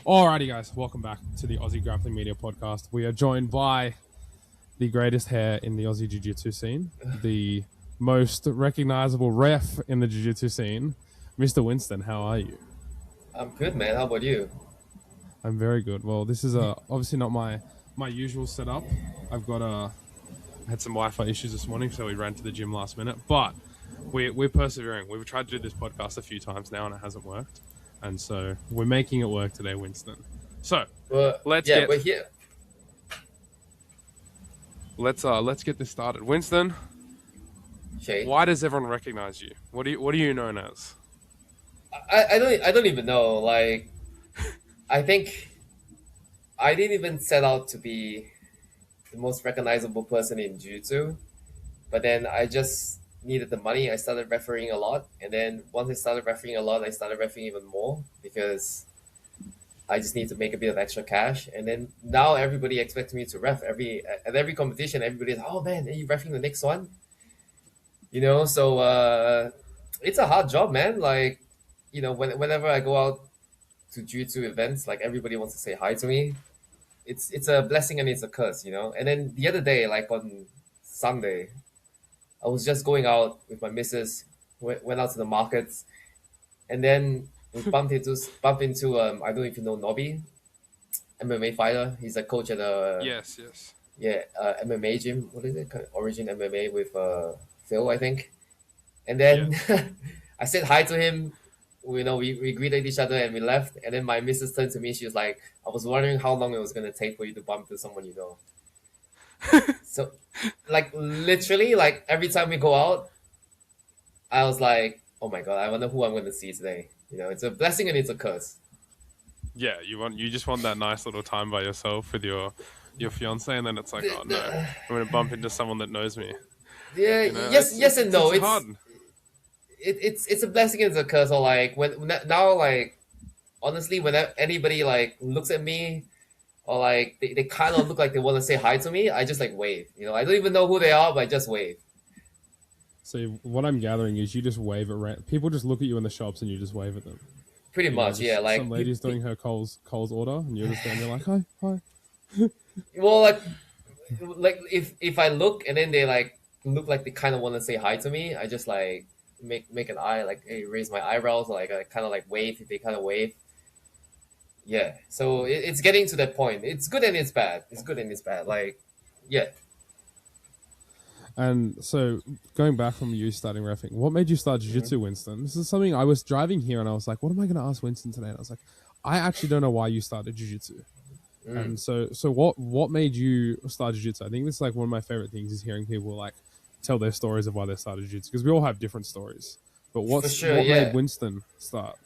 Alrighty, guys, welcome back to the Aussie Grappling Media Podcast. We are joined by the greatest hair in the Aussie Jiu Jitsu scene, the most recognizable ref in the Jiu Jitsu scene, Mr. Winston. How are you? I'm good, man. How about you? I'm very good. Well, this is obviously not my usual setup. I had some Wi-Fi issues this morning, so we ran to the gym last minute. But we're persevering. We've tried to do this podcast a few times now, and it hasn't worked. And so we're making it work today, Winston. So We're here. let's get this started. Winston, Okay. why does everyone recognize you? What are you known as? I don't even know. Like, I think I didn't even set out to be the most recognizable person in jiu-jitsu, but then I just needed the money. I started refereeing a lot, and then once I started refereeing a lot, I started refereeing even more because I just need to make a bit of extra cash. And then now everybody expects me to ref at every competition. Everybody's, oh man, are you refing the next one? So it's a hard job, man. Like, whenever I go out to jiu-jitsu events, like everybody wants to say hi to me. It's a blessing and it's a curse. And then the other day, like on Sunday, I was just going out with my missus, went out to the markets, and then we bumped into I don't know if you know Nobby, MMA fighter. He's a coach at a Yes. MMA gym. What is it? Origin MMA with Phil, I think. And Yeah. then I said hi to him. We greeted each other and we left. And then my missus turned to me. She was like, "I was wondering how long it was gonna take for you to bump into someone you know." So, like literally, like every time we go out, I was like, "Oh my god, I wonder who I'm gonna see today." It's a blessing and it's a curse. Yeah, you just want that nice little time by yourself with your fiance, and then it's like, oh no, I'm gonna bump into someone that knows me. Yeah, yes and no. It's hard. It's a blessing and it's a curse. Or like when now, like honestly, when anybody like looks at me or like they kind of look like they want to say hi to me, I just like wave. I don't even know who they are, but I just wave. So what I'm gathering is you just wave at people just look at you in the shops and you just wave at them. Pretty much, yeah. Like some lady's doing her Coles order, and you're just standing there like, hi. well, like if I look and then they like look like they kind of want to say hi to me, I just like make an eye, like hey, raise my eyebrows, like I kind of like wave if they kind of wave. Yeah, so it's getting to that point. It's good and it's bad. It's good and it's bad. Like, yeah. And so, going back from you starting reffing, what made you start jiu-jitsu, Winston? This is something I was driving here and I was like, what am I going to ask Winston today? And I was like, I actually don't know why you started jiu-jitsu. And so what made you start jiu-jitsu? I think this is like one of my favorite things is hearing people like tell their stories of why they started jiu-jitsu, because we all have different stories. But what made Winston start?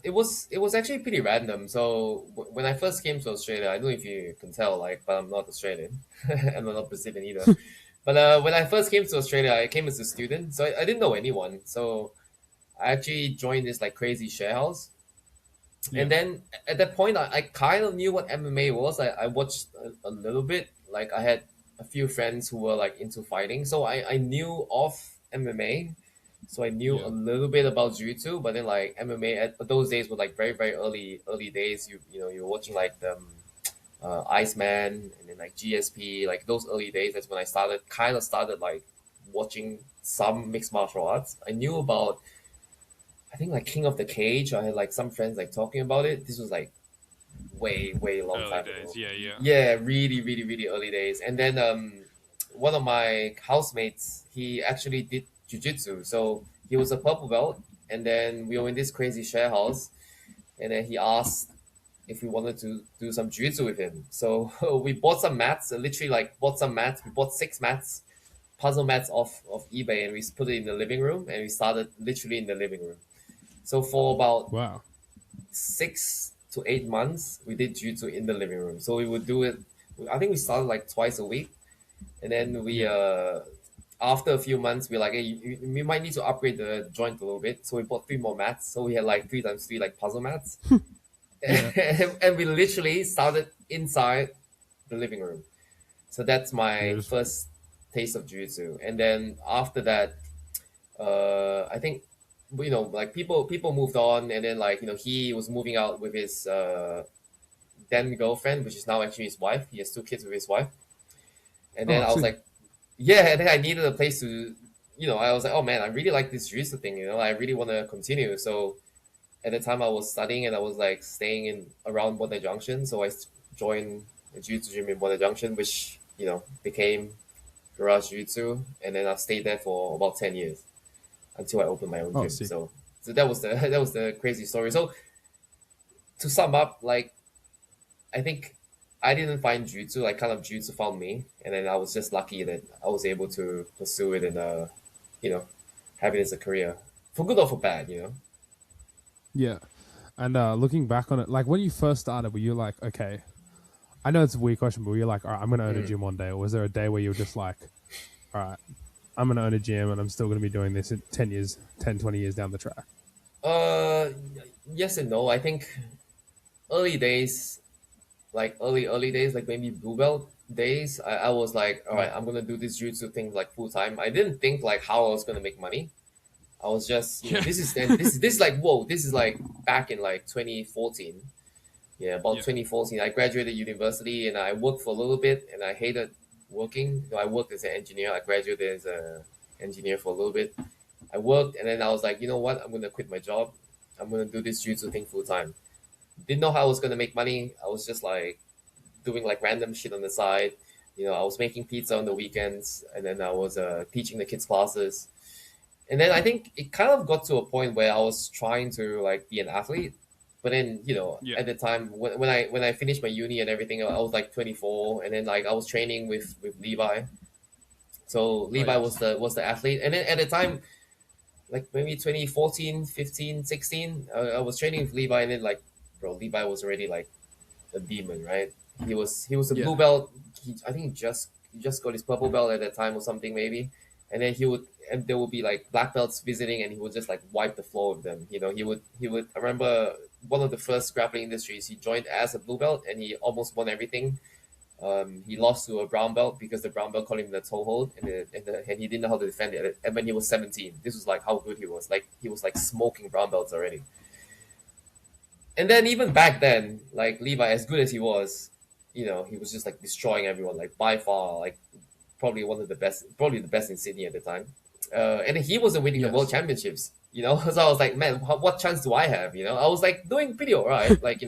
It was actually pretty random. So when I first came to Australia, I don't know if you can tell, like, but I'm not Australian, and I'm not Brazilian either. But when I first came to Australia, I came as a student, so I didn't know anyone. So I actually joined this like crazy share house, and then at that point, I kind of knew what MMA was. I watched a little bit. Like I had a few friends who were like into fighting, so I knew of MMA. So I knew a little bit about jiu-jitsu, but then like MMA at those days were like very very early days. You were watching like the Iceman and then like GSP, like those early days. That's when I started like watching some mixed martial arts. I knew about, I think, like King of the Cage. I had like some friends like talking about it. This was like way long Early time days, ago. yeah. Yeah, really early days. And then one of my housemates, he actually did jujitsu. So he was a purple belt, and then we were in this crazy share house, and then he asked if we wanted to do some jiu-jitsu with him. So we bought some mats, literally like bought some mats. We bought 6 mats, puzzle mats off eBay, and we put it in the living room, and we started literally in the living room. So for about Wow. 6 to 8 months, we did jiu-jitsu in the living room. So we would do it. I think we started like twice a week, and then we after a few months, we're like, hey, we might need to upgrade the joint a little bit. So we bought 3 more mats. So we had like 3x3 like puzzle mats, and we literally started inside the living room. So that's my first taste of jiu-jitsu. And then after that, I think like people moved on, and then like he was moving out with his then girlfriend, which is now actually his wife. He has two kids with his wife. And then Oh, I was sick. like, yeah, and then I needed a place to, I was like, oh man, I really like this jiu-jitsu thing, I really want to continue. So at the time I was studying, and I was like staying in around Bondi Junction. So I joined a jiu-jitsu gym in Bondi Junction, which, became Garage Jiu-Jitsu. And then I stayed there for about 10 years until I opened my own Oh, gym. sick. So that was the that was the crazy story. So to sum up, like I think I didn't find jiu-jitsu, like kind of jiu-jitsu found me, and then I was just lucky that I was able to pursue it and you know, have it as a career, for good or for bad. Yeah. And looking back on it, like when you first started, were you like, okay, I know it's a weird question, but were you like, all right, I'm going to own a gym one day? Or was there a day where you were just like, all right, I'm going to own a gym and I'm still going to be doing this in 10 years, 10, 20 years down the track? Uh, yes and no. I think early days, like early days, like maybe blue belt days, I was like, all right, Yeah. I'm gonna do this jiu-jitsu thing like full time. I didn't think like how I was gonna make money. I was just, Yeah. this is like, whoa, this is like back in like 2014. Yeah, about Yeah. 2014, I graduated university and I worked for a little bit, and I hated working. I worked as an engineer. I graduated as an engineer for a little bit. I worked, and then I was like, you know what? I'm gonna quit my job. I'm gonna do this jiu-jitsu thing full time. Didn't know how I was gonna make money. I was just like doing like random shit on the side. I was making pizza on the weekends, and then I was teaching the kids classes. And then I think it kind of got to a point where I was trying to like be an athlete, but then Yeah. at the time when I finished my uni and everything, I was like 24, and then like I was training with Levi. So Oh, Levi was yes. the athlete, and then at the time, like maybe 2014, 15, 16, I was training with Levi, and then like, bro, Levi was already like a demon, right? He was a Yeah. blue belt. I think he just got his purple belt at that time or something maybe, and then there would be like black belts visiting, and he would just like wipe the floor with them. He would. I remember one of the first grappling industries. He joined as a blue belt, and he almost won everything. He lost to a brown belt because the brown belt called him the toehold, and he didn't know how to defend it. And when he was 17, this was like how good he was. Like he was like smoking brown belts already. And then even back then, like Levi, as good as he was, he was just like destroying everyone, like by far, like probably one of the best, probably the best in Sydney at the time. And he wasn't winning the world Yes. championships, So I was like, man, what chance do I have? I was like doing pretty alright, like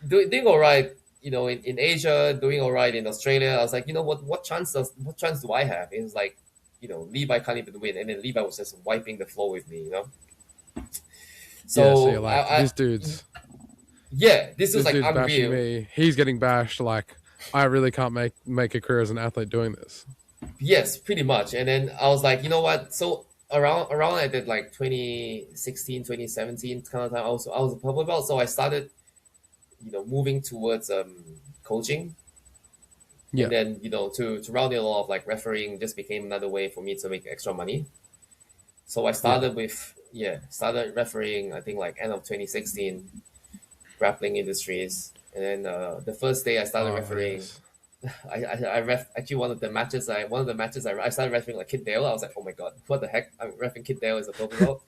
doing alright, in Asia, doing alright in Australia. I was like, what chance do I have? It was like, Levi can't even win, and then Levi was just wiping the floor with me. Yeah. So you're So like, I yeah, this was this like dude's bashing unreal. me. He's getting bashed. Like, I really can't make a career as an athlete doing this. Yes, pretty much. And then I was like, you know what? So around I did like 2016, 2017 kind of time. I was a purple belt, so I started, moving towards coaching. And Yeah. then, to round it all off, like refereeing just became another way for me to make extra money. So I Yeah. started refereeing, I think like end of 2016, Grappling Industries. And then the first day I started Oh, refereeing, yes. I ref actually one of the matches I started refereeing like Kid Dale. I was like, oh my god, what the heck? I'm refing Kid Dale as a purple belt.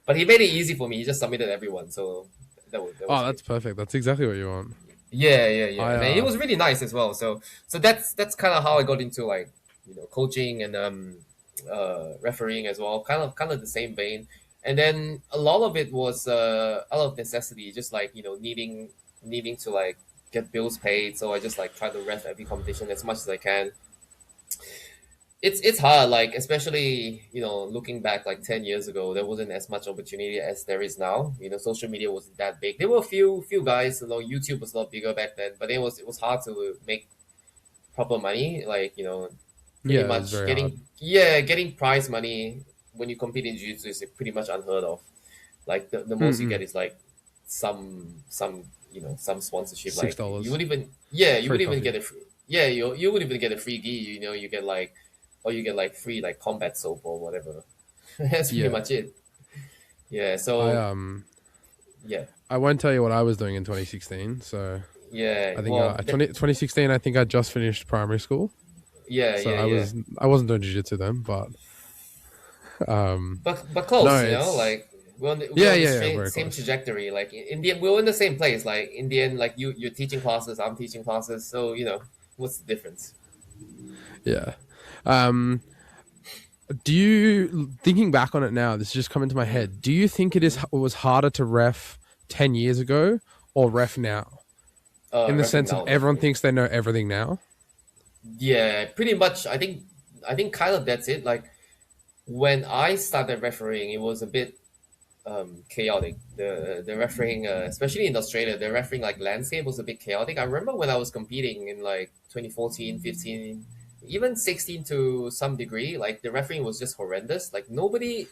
But he made it easy for me. He just submitted everyone, so that was Oh, great. that's perfect. That's exactly what you want. Yeah, yeah, yeah. I And then it was really nice as well. So that's kind of how I got into like coaching and refereeing as well. Kind of the same vein. And then a lot of it was out of necessity, just like needing to like get bills paid. So I just like try to ref every competition as much as I can. It's hard, like especially looking back like 10 years ago, there wasn't as much opportunity as there is now. Social media wasn't that big. There were a few guys. YouTube was a lot bigger back then, but it was hard to make proper money. Like pretty yeah, it's much very hard. getting prize money when you compete in jiu-jitsu is pretty much unheard of. Like the most you Mm-mm. get is like some sponsorship. six Like you dollars would even yeah you free would even coffee. get a free, yeah you would even get a free gi. You get like, or you get like free like combat soap or whatever. That's pretty Yeah. much it. Yeah. I So yeah, I won't tell you what I was doing in 2016. So yeah. I think Well, 2016. I think I just finished primary school. yeah, So yeah, yeah. I wasn't doing jiu-jitsu then, but But close, No, you know, it's like we're yeah, on the yeah, yeah, very same close. trajectory. Like in the end, we're in the same place. Like in the end, like you're teaching classes, I'm teaching classes. So you know, what's the difference? Yeah. Um, do you thinking back on it now? This is just coming to my Mm. head. Do you think it was harder to ref 10 years ago or ref now? In the Referring sense of now, everyone definitely. thinks they know everything now. Yeah, pretty much. I think kind of that's it. Like when I started refereeing, it was a bit chaotic. The refereeing, especially in Australia, the refereeing like landscape was a bit chaotic. I remember when I was competing in like 2014, 15, even 16 to some degree, like the refereeing was just horrendous. Like nobody,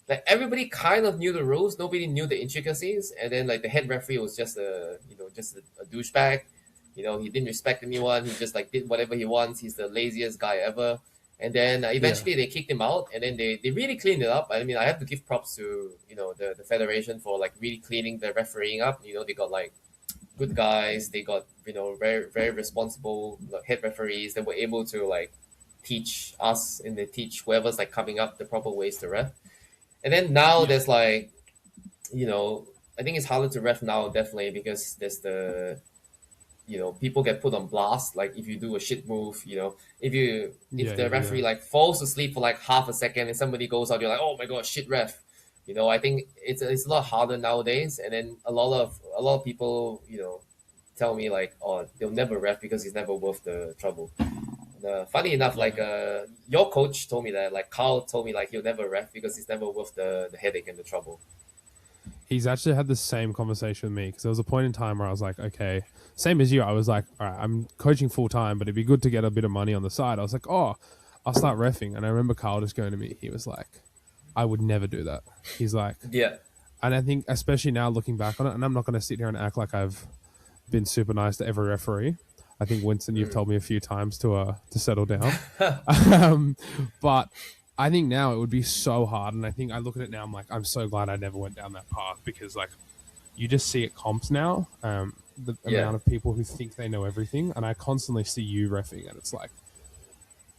like everybody kind of knew the rules, nobody knew the intricacies, and then like the head referee was just a douchebag. You know, he didn't respect anyone. He just like did whatever he wants. He's the laziest guy ever. And then Yeah. eventually they kicked him out, and then they really cleaned it up. I mean, I have to give props to the federation for like really cleaning the refereeing up. You know, they got like good guys. They got very very responsible like, head referees that were able to like teach us and they teach whoever's like coming up the proper ways to ref. And then now Yeah. there's like you know I think it's harder to ref now definitely because there's the people get put on blast like if you do a shit move, if Yeah, the yeah, referee yeah. like falls asleep for like half a second and somebody goes out, you're like, oh my god, shit ref. I think it's a lot harder nowadays. And then a lot of people tell me like, oh, they'll never ref because it's never worth the trouble. And, funny enough, like Yeah. your coach told me that, like Carl told me like he'll never ref because it's never worth the headache and the trouble. He's actually had the same conversation with me because there was a point in time where I was like, okay, same as you. I was like, all right, I'm coaching full time, but it'd be good to get a bit of money on the side. I was like, oh, I'll start refing. And I remember Carl just going to me, he was like, I would never do that. He's like, Yeah. and I think, especially now looking back on it, and I'm not going to sit here and act like I've been super nice to every referee. I think Winston, you've Mm. told me a few times to settle down. um, but I think now it would be so hard, and I think I look at it now, I'm like, I'm so glad I never went down that path because like you just see at comps now, the Yeah. amount of people who think they know everything, and I constantly see you refing, and it's like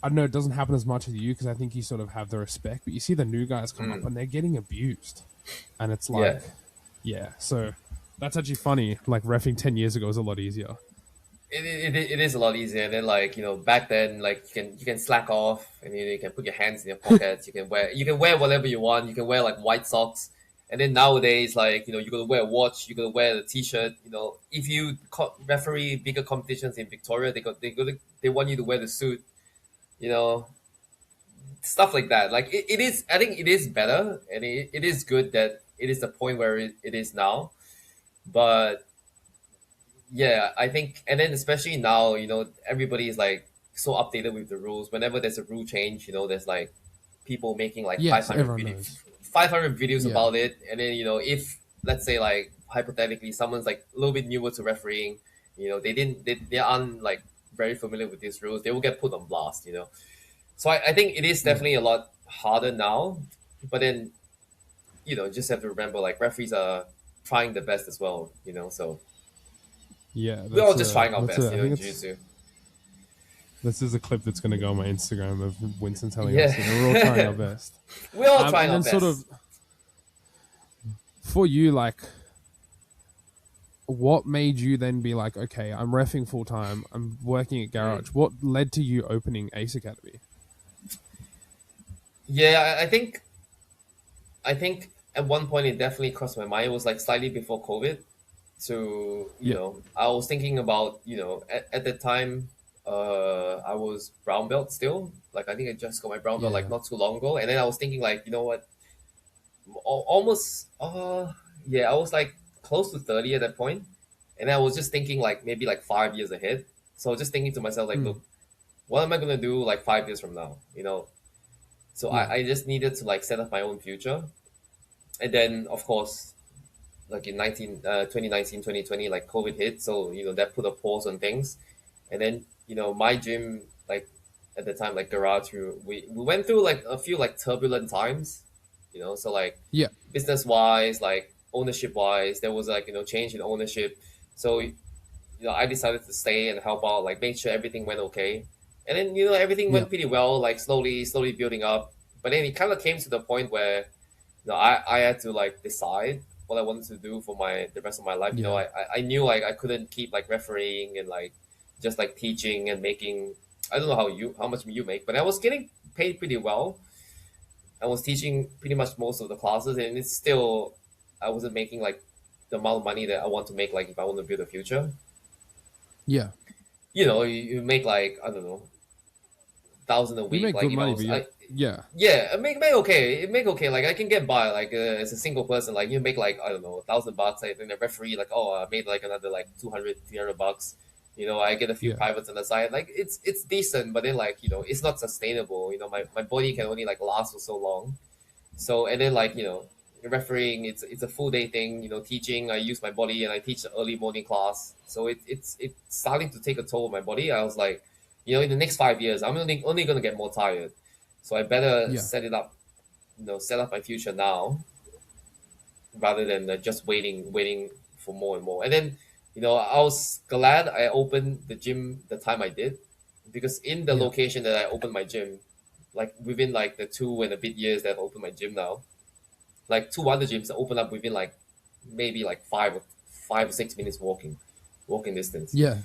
I don't know, it doesn't happen as much with you because I think you sort of have the respect, but you see the new guys come up Mm. and they're getting abused, and it's like, Yeah. yeah, so that's actually funny. Like refing 10 years ago was a lot easier. It is a lot easier. And then like back then like you can slack off and you can put your hands in your pockets. You can wear whatever you want. You can wear like white socks. And then nowadays like you gotta wear a watch. You gotta wear the t-shirt. If you referee bigger competitions in Victoria, they want you to wear the suit. You know Stuff like that. Like it is. I think it is better and it is good that it is the point where it is now. But yeah, I think, and then especially now, everybody is like so updated with the rules. Whenever there's a rule change, there's like people making like Yes, everyone knows. 500 videos Yeah, about it. And then, if let's say like hypothetically someone's like a little bit newer to refereeing, they aren't like very familiar with these rules, they will get put on blast. So I think it is yeah, definitely a lot harder now. But then, just have to remember like referees are trying the best as well. So yeah. we're all just trying our That's best, a. I think in it's jiu-jitsu. this is a clip that's going to go on my Instagram of Winston telling us, we're all trying our Yeah. best. We're all trying And our then sort of best. for you, like, what made you then be like, okay, I'm refing full time, I'm working at Mm. Garage. What led to you opening Ace Academy? Yeah, I think at one point it definitely crossed my mind. It was like slightly before COVID. So, Yeah, I was thinking about, at that time, I was brown belt still. Like I think I just got my brown yeah, belt like yeah, not too long ago. And then I was thinking like, you know what, almost yeah, I was like close to 30 at that point. And I was just thinking like maybe like 5 years ahead. So I was just thinking to myself like, mm, look, what am I gonna do like 5 years from now? So yeah, I just needed to like set up my own future. And then of course, like in 2019, 2020, like COVID hit. So, that put a pause on things. And then, my gym, like at the time, like Garage, we went through like a few like turbulent times, so like yeah, business wise, like ownership wise, there was like, change in ownership. So, I decided to stay and help out, like make sure everything went okay. And then, everything yeah, went pretty well, like slowly building up. But then it kind of came to the point where I had to like decide what I wanted to do for the rest of my life. Yeah. I knew like I couldn't keep like refereeing and like just like teaching and making. I don't know how much you make, but I was getting paid pretty well. I was teaching pretty much most of the classes, and it's still I wasn't making like the amount of money that I want to make. Like if I want to build a future, Yeah. you make like I don't know, thousand a You week. make Like good money, but yeah. yeah, make okay. It make okay. Like I can get by. Like as a single person, like you make like I don't know, $1,000. I think the referee like I made like another like 200, $300. I get a few Yeah. privates on the side. Like it's decent, but then like it's not sustainable. My body can only like last for so long. So and then like refereeing it's a full day thing. Teaching I use my body and I teach the early morning class. So it's starting to take a toll on my body. I was like, in the next 5 years, I'm only gonna get more tired. So I better Yeah. set up my future now rather than just waiting for more and more. And then, I was glad I opened the gym the time I did, because in the Yeah. location that I opened my gym, like within like the 2 and a bit years that I've opened my gym now, like two other gyms that open up within like maybe like 5 or 6 minutes walking distance. Yeah.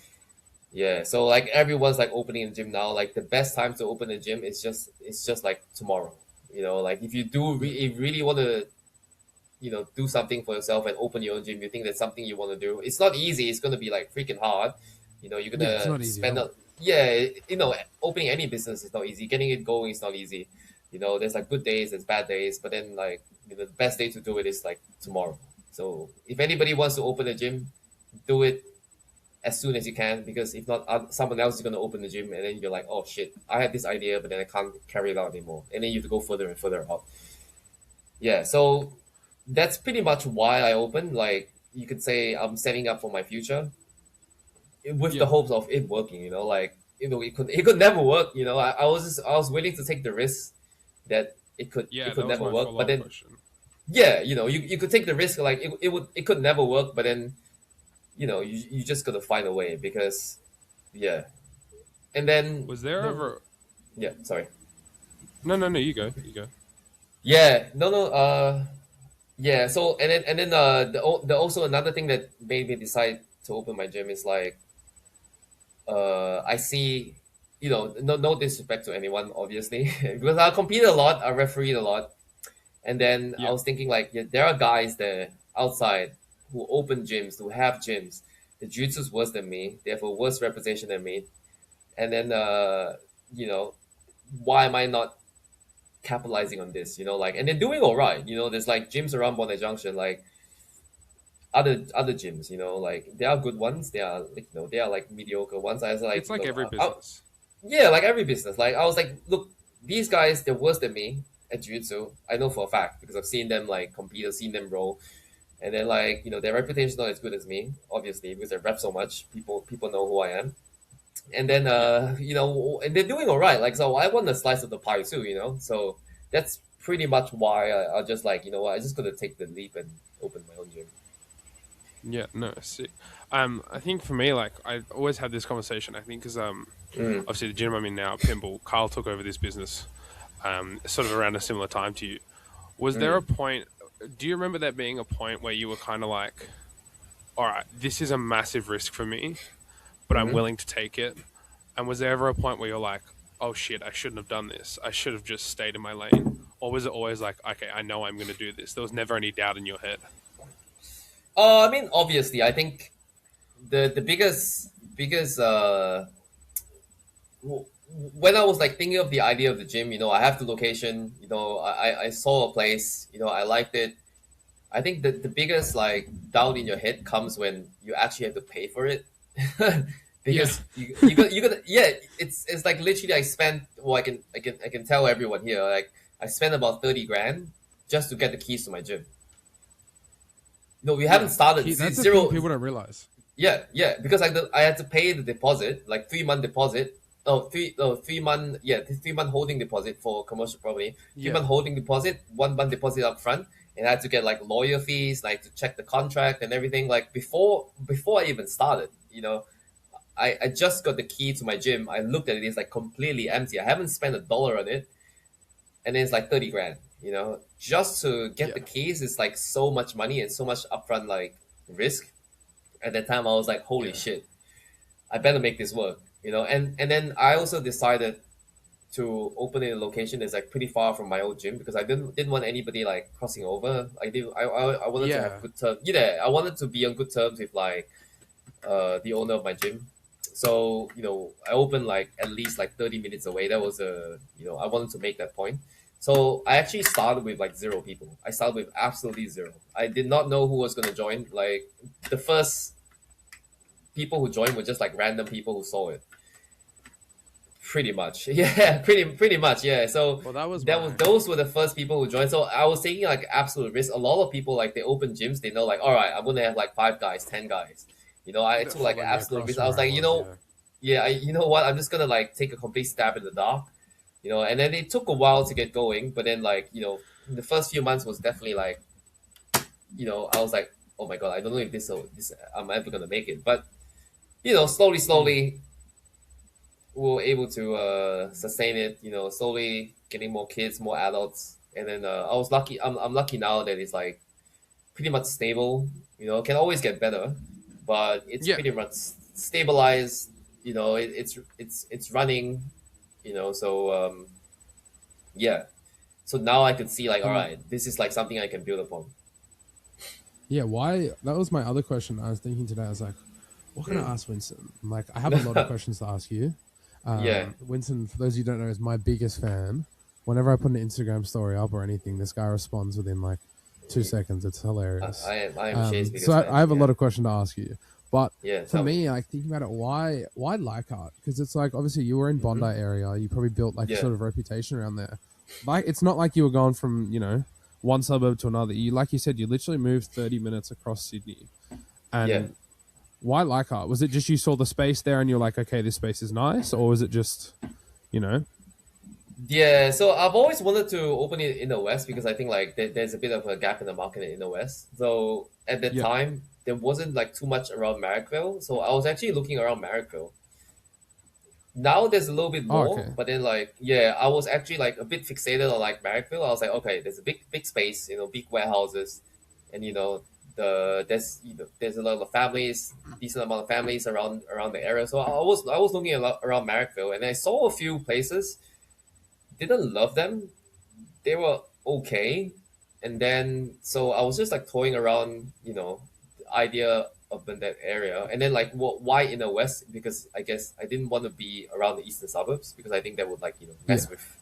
Yeah, so like everyone's like opening a gym now. Like the best time to open a gym is just like tomorrow. Like if you if you really want to do something for yourself and open your own gym, you think that's something you want to do. It's not easy. It's gonna be like freaking hard. You're Yeah. It's gonna not easy at spend all. yeah. Opening any business is not easy. Getting it going is not easy. There's like good days, there's bad days, but then like the best day to do it is like tomorrow. So if anybody wants to open a gym, do it as soon as you can, because if not, someone else is going to open the gym, and then you're like, oh shit, I had this idea but then I can't carry it out anymore, and then you have to go further and further out. Yeah, so that's pretty much why I opened. Like you could say I'm setting up for my future with the Yeah. hopes of it working. Like it could never work. I was willing to take the risk that it could Yeah. it That could was never my work, but follow-up then question. yeah, you could take the risk. Like it could never work, but then you just gotta find a way, because yeah. And then Was there ever? yeah, sorry. No. You go. You go. Yeah, no. Yeah. So and then the also another thing that made me decide to open my gym is like I see, no disrespect to anyone, obviously, because I compete a lot, I referee a lot, and then I Yeah. was thinking like there are guys there outside who open gyms, who have gyms. The jiu-jitsu's worse than me. They have a worse reputation than me, and then you know why am I not capitalizing on this? Like, and they're doing all right. There's like gyms around Bondi Junction, like other gyms. Like there are good ones. There are like they are like mediocre ones. I was like, It's like every business. yeah, like every business. Like I was like, look, these guys they're worse than me at jiu-jitsu. I know for a fact because I've seen them like compete, I've seen them roll, and then like their reputation is not as good as me, obviously because I rep so much. People know who I am, and then and they're doing all right. Like so, I want a slice of the pie too. So that's pretty much why I just like what, I just gotta take the leap and open my own gym. Yeah. No. See. I think for me, like I always had this conversation. I think because Mm, obviously the gym I'm in now, Pimble, Carl took over this business, sort of around a similar time to you. Was there mm, a point? Do you remember there being a point where you were kind of like, all right, this is a massive risk for me, but I'm mm-hmm. willing to take it? And was there ever a point where you're like, oh shit, I shouldn't have done this. I should have just stayed in my lane? Or was it always like, okay, I know I'm going to do this? There was never any doubt in your head. I mean, obviously, I think the biggest when I was like thinking of the idea of the gym, I have the location, I saw a place, I liked it. I think that the biggest like doubt in your head comes when you actually have to pay for it. Yeah. Because you got yeah, it's like literally I spent, well, I can tell everyone here, like I spent about 30 grand just to get the keys to my gym. No, we haven't started That's the zero. thing people don't realize. Yeah, because I had to pay the deposit, like 3 month deposit. Oh, 3 month, yeah, 3 month holding deposit for commercial property. Three Yeah. month holding deposit, 1 month deposit up front, and I had to get like lawyer fees, like to check the contract and everything. Like before I even started, I just got the key to my gym. I looked at it; it's like completely empty. I haven't spent $1 on it, and then it's like 30 grand. Just to get Yeah. the keys is like so much money and so much upfront like risk. At that time, I was like, holy Yeah. shit, I better make this work. And then I also decided to open in a location that's like pretty far from my old gym because I didn't want anybody like crossing over. I wanted to have Yeah. good terms. Yeah, I wanted to be on good terms with like the owner of my gym. So I opened like at least like 30 minutes away. That was I wanted to make that point. So I actually started with like zero people. I started with absolutely zero. I did not know who was gonna join. Like the first people who joined were just like random people who saw it. Pretty much, yeah, pretty much, yeah. So Well, that was those were the first people who joined. So I was taking like absolute risk. A lot of people like they open gyms, they know like, all right, I'm gonna have like 5 guys, 10 guys. I took like following me absolute across risk. from I was where I like, was. Yeah. you know what? I'm just gonna like take a complete stab in the dark. And then it took a while to get going, but then like the first few months was definitely like I was like, oh my god, I don't know if this I'm ever gonna make it, but slowly we were able to sustain it. Slowly getting more kids, more adults, and then I was lucky. I'm lucky now that it's like pretty much stable. Can always get better, but it's Yeah. pretty much stabilized. It's running. So yeah. So now I could see like, all And right, this is like something I can build upon. yeah, why? That was my other question. I was thinking today. I was like, what can I ask Winston? I'm like, I have a lot of questions to ask you. Yeah. Winston, for those of you who don't know, is my biggest fan. Whenever I put an Instagram story up or anything, this guy responds within like 2 seconds. It's hilarious. I am Shay's biggest So fan. I have a Yeah. lot of questions to ask you. But Yeah. for me, like thinking about it, why Leichhardt? Because it's like obviously you were in Bondi area, you probably built like a Yeah. sort of reputation around there. Like it's not like you were going from one suburb to another. You like you said, you literally moved 30 minutes across Sydney, and Yeah. why Leichhardt? Was it just you saw the space there and you're like, okay, this space is nice, or was it just Yeah, so I've always wanted to open it in the West because I think like there's a bit of a gap in the market in the West. So at that Yeah. time, there wasn't like too much around Marrickville. So I was actually looking around Marrickville. Now there's a little bit Oh, more, okay. but then like yeah, I was actually like a bit fixated on like Marrickville. I was like, okay, there's a big space, big warehouses, and there's a lot of families, decent amount of families around the area. So I was looking a lot around Marrickville, and I saw a few places. Didn't love them. They were okay. And then so I was just like toying around, the idea of in that area. And then like why in the West? Because I guess I didn't want to be around the eastern suburbs because I think that would like, mess Yeah. with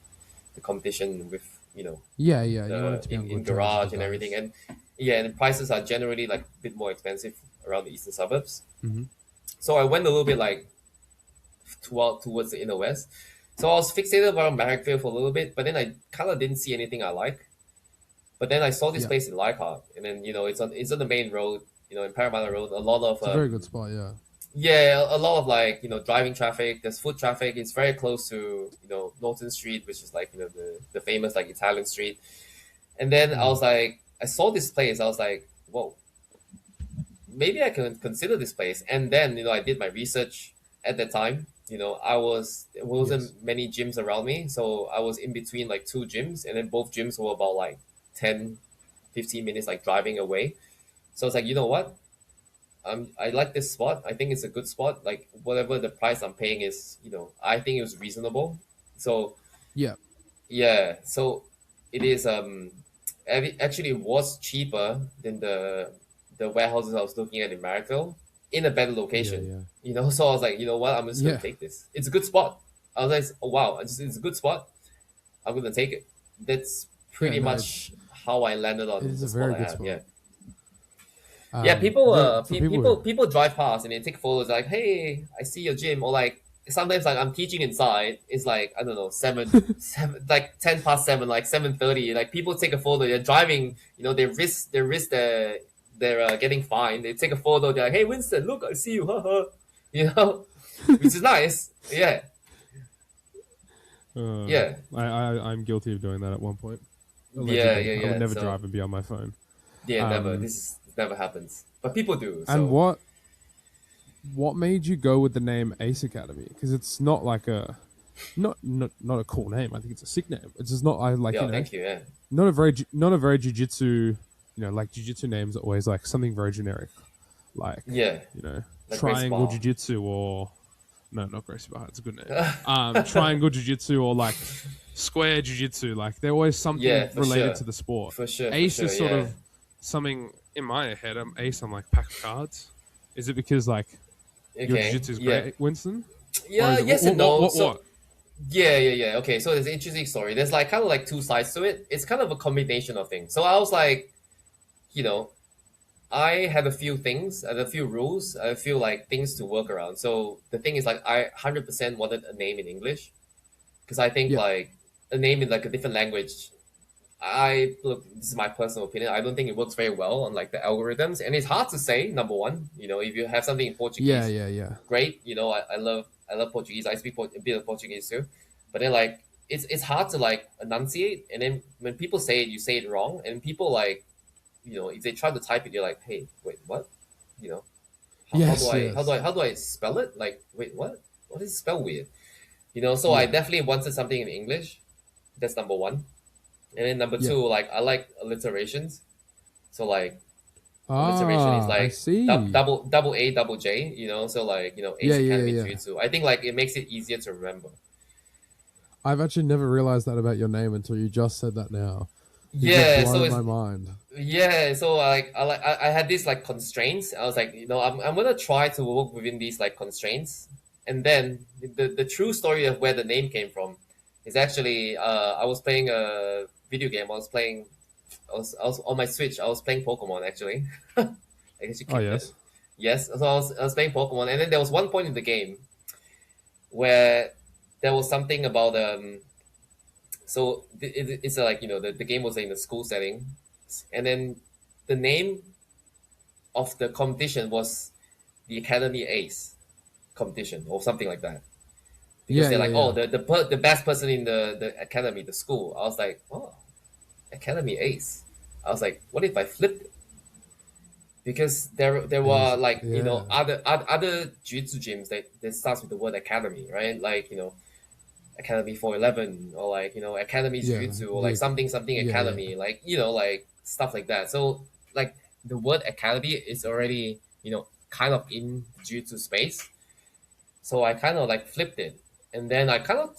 the competition with, Yeah. You want the it to be on in good terms garage with the and everything. guys. And yeah, and prices are generally like a bit more expensive around the eastern suburbs. Mm-hmm. So I went a little bit like towards the inner west. So I was fixated around Marrickville for a little bit, but then I kind of didn't see anything I like. But then I saw this Yeah. place in Leichhardt, and then it's on the main road, in Parramatta Road. A lot of It's a very good spot. Yeah. yeah, a lot of like driving traffic. There's foot traffic. It's very close to Norton Street, which is like the famous like Italian street. And then I was like, I saw this place. I was like, whoa, maybe I can consider this place. And then I did my research at that time. There wasn't Yes. many gyms around me, so I was in between like two gyms, and then both gyms were about like 10, 15 minutes like driving away. So I was like, you know what? I like this spot. I think it's a good spot. Like whatever the price I'm paying is, I think it was reasonable. So Yeah. yeah, so it is actually it was cheaper than the warehouses I was looking at in Marrickville in a better location. Yeah. So I was like, you know what, I'm just gonna Yeah. take this. It's a good spot. I was like, oh wow, it's a good spot. I'm gonna take it. That's pretty no, much how I landed on it is the a spot very I good had. spot. Yeah. Yeah, people For people drive past and they take photos like, hey, I see your gym, or like sometimes like I'm teaching inside, it's like I don't know, seven like 10 past 7, like 7:30. Like people take a photo, they're driving, they risk they're getting fined. They take a photo, they're like, hey Winston, look, I see you, haha. Which is nice. Yeah. Yeah. I'm guilty of doing that at one point. Yeah, Allegedly. I would never so drive and be on my phone. yeah, never. Um, This never happens. But people do. And So what made you go with the name Ace Academy? Because it's not like a not a cool name. I think it's a sick name. It's just not. I like Yeah, thank you. Yeah, not a very jiu-jitsu. Like jiu-jitsu names are always like something very generic, like yeah, you know like Grace triangle Ball. jiu-jitsu or no, not Gracie Barra. It's a good name. Triangle jiu-jitsu or like square jiu-jitsu. Like they're always Yeah, something for related sure, to the sport. for sure, for Ace sure. is sort Yeah, of something in my head. I'm ace. I'm like pack of cards. Is it because like your okay, jiu-jitsu is yeah, great, Winston, or yeah. is it Yes and no. So what? yeah, yeah, yeah. Okay, so there's an interesting story. There's like kind of like two sides to it. It's kind of a combination of things. So I was like, you know, I had a few things, and a few rules, a few like things to work around. So the thing is like I 100% wanted a name in English because I think Yeah, like a name in like a different language. I look. This is my personal opinion. I don't think it works very well on like the algorithms, and it's hard to say. Number one, if you have something in yeah, Portuguese, yeah, yeah, great. I love Portuguese. I speak a bit of Portuguese too, but then like it's hard to like enunciate, and then when people say it, you say it wrong, and people like if they try to type it, you're like, hey, wait, what? You know, how do yes, I how do yes, I how do I spell it? Like, wait, what? What is spell weird? So I yeah, definitely wanted something in English. That's number one. And then number yeah. two, like I like alliterations. So like alliteration is I like see. double A double J. So like Yeah, Ace yeah, Academy yeah, Jiu yeah. Jitsu. I think like it makes it easier to remember. I've actually never realized that about your name until you just said that now. You just Yeah, so blown it's my mind. yeah, so I had these like constraints. I was like, I'm gonna try to work within these like constraints. And then the true story of where the name came from is actually I was playing a video game. I was on my Switch. I was playing Pokemon actually. I guess you Oh kicked it. yes. Yes, so I was playing Pokemon, and then there was one point in the game where there was something about so it's like the game was in a school setting, and then the name of the competition was the Academy Ace competition or something like that. Because Yeah, they're yeah, like, oh, yeah. the best person in the academy, the school. I was like, oh, Academy Ace. I was like, what if I flipped it? Because there were Ace. like Yeah. other jiu-jitsu gyms that starts with the word academy, right? Like Academy 411 or like Academy Yeah. Jiu-Jitsu or like The something something yeah, yeah. academy, like like stuff like that. So like the word academy is already kind of in Jiu-Jitsu space. So I kind of like flipped it, and then I kind of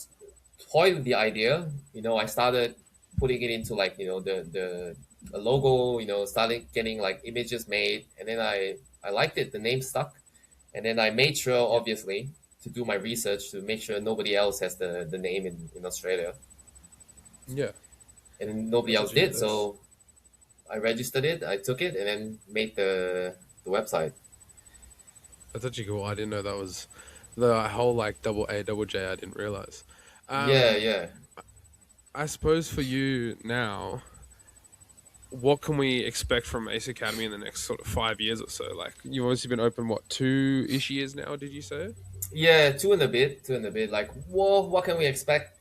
toyed with the idea. I started putting it into like the a logo. Started getting like images made, and then I liked it. The name stuck, and then I made sure, Yeah. obviously, to do my research to make sure nobody else has the name in Australia, Yeah. and then nobody That's else actually did. that's So I registered it, I took it, and then made the website. that's actually cool. I didn't know that was the whole like double A double J. I didn't realize. Yeah, Um, yeah. I suppose for you now, what can we expect from Ace Academy in the next sort of 5 years or so? Like you've obviously been open what 2-ish years now? Did you say? Yeah, two and a bit. Like, whoa, what can we expect?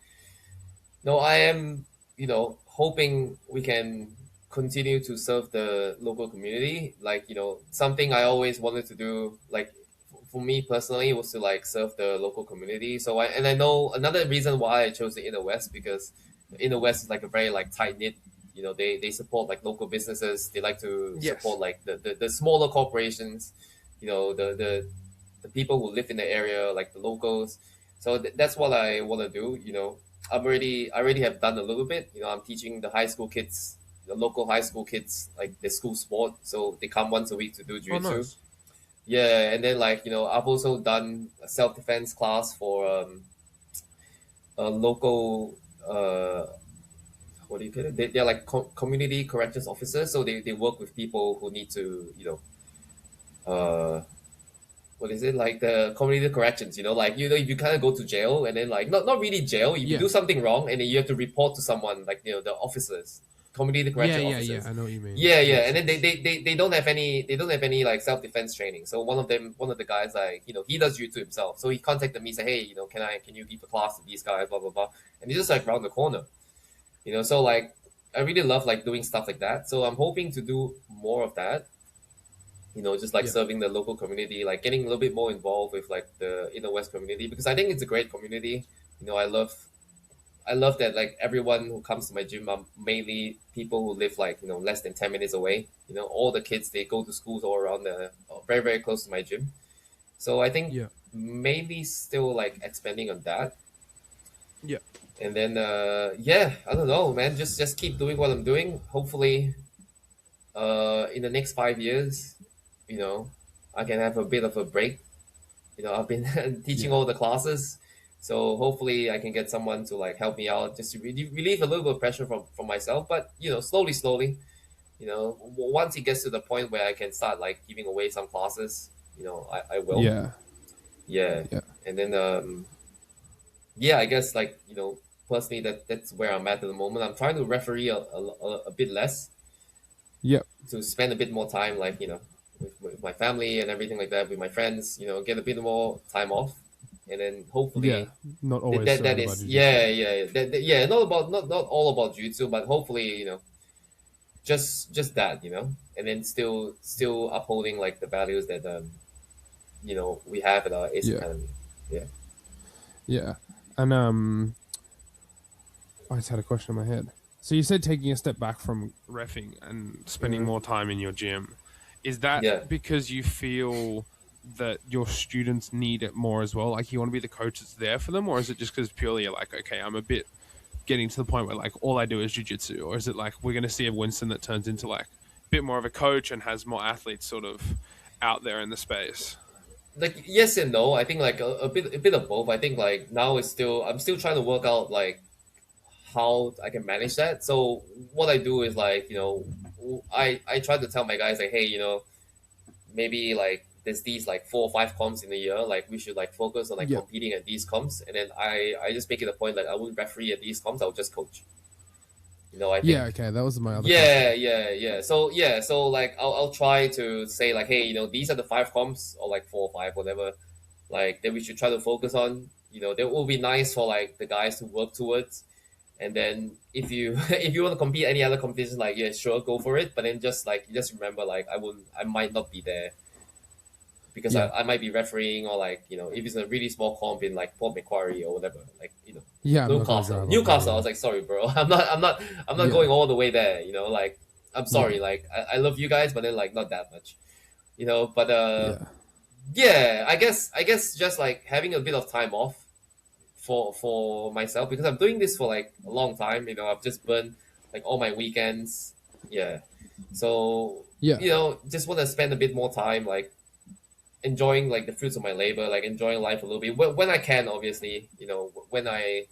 No, I am, hoping we can continue to serve the local community. Like, something I always wanted to do, like, for me personally, was to like serve the local community. So I know another reason why I chose the Inner West because the Inner West is like a very like tight knit. They support like local businesses. They like to Yes. support like the smaller corporations. The people who live in the area, like the locals. So that's what I want to do. I already have done a little bit. I'm teaching the high school kids, the local high school kids, like the school sport. So they come once a week to do Oh, jiu-jitsu. nice. Yeah, and then like I've also done a self-defense class for a local what do you call it? They're like community corrections officers, so they work with people who need to uh what is it, like the community corrections, like if you kind of go to jail and then like not really jail, if you Yeah. do something wrong and then you have to report to someone, like the officers, community Yeah, correction yeah, yeah. officers. I know what you mean. Yeah, yeah, Yes, and then yes. they don't have any like self-defense training. So one of the guys, like he does jiu-jitsu himself, so he contacted me, say, hey, can you give a class to these guys, blah blah blah. And he's just like around the corner. So like I really love like doing stuff like that, so I'm hoping to do more of that. Just like Yeah. serving the local community, like getting a little bit more involved with like the Inner West community, because I think it's a great community. I love that like everyone who comes to my gym are mainly people who live like less than 10 minutes away. All the kids they go to schools all around the very very close to my gym. So I think Yeah. maybe still like expanding on that, Yeah. and then yeah, I don't know, man. Just keep doing what I'm doing. Hopefully, in the next 5 years, you know, I can have a bit of a break. I've been teaching Yeah. all the classes, so hopefully I can get someone to like help me out, just to relieve a little bit of pressure from myself. But slowly, slowly, once it gets to the point where I can start like giving away some classes, I will. Yeah. Yeah, Yeah. and then yeah, I guess like personally that's where I'm at the moment. I'm trying to referee a bit less, Yep. to spend a bit more time, like with my family and everything like that, with my friends. Get a bit more time off, and then Yeah. hopefully Not that always that, that surrounded by is jiu-jitsu. yeah, not all about jiu-jitsu, but hopefully just that, and then still upholding like the values that we have at our Ace Yeah. Academy. Yeah. Yeah. And I just had a question in my head. So you said taking a step back from refing and spending Hmm. more time in your gym. Is that Yeah. because you feel that your students need it more as well? Like you want to be the coach that's there for them, or is it just because purely you're like, okay, I'm a bit getting to the point where like all I do is jiu-jitsu, or is it like we're going to see a Winston that turns into like a bit more of a coach and has more athletes sort of out there in the space? Like yes and no. I think like a bit of both. I think like now it's still I'm still trying to work out like how I can manage that. So what I do is like I try to tell my guys like, hey, maybe like there's these like 4 or 5 comps in a year, like we should like focus on like Yep. competing at these comps, and then I just make it a point like I won't referee at these comps, I'll just coach. I Yeah. think Okay. That was my other yeah, question. yeah. So like I'll try to say like, hey, these are the 5 comps, or like 4 or 5, whatever, like that we should try to focus on. That will be nice for like the guys to work towards. And then if you if you want to compete any other competitions, like yeah, sure, go for it. But then just remember like I might not be there, because Yeah. I might be refereeing, or like if it's a really small comp in like Port Macquarie or whatever, like Yeah. I'm not going to Newcastle. drive up there. Newcastle, I Yeah. was like, sorry, bro, I'm not Yeah. going all the way there. Like I'm Yeah. sorry, like I love you guys, but then like not that much. But Yeah. yeah, I guess just like having a bit of time off for myself, because I'm doing this for like a long time. I've just burned like all my weekends. Yeah, so Yeah. just want to spend a bit more time like enjoying like the fruits of my labor, like enjoying life a little bit when I can. Obviously, when I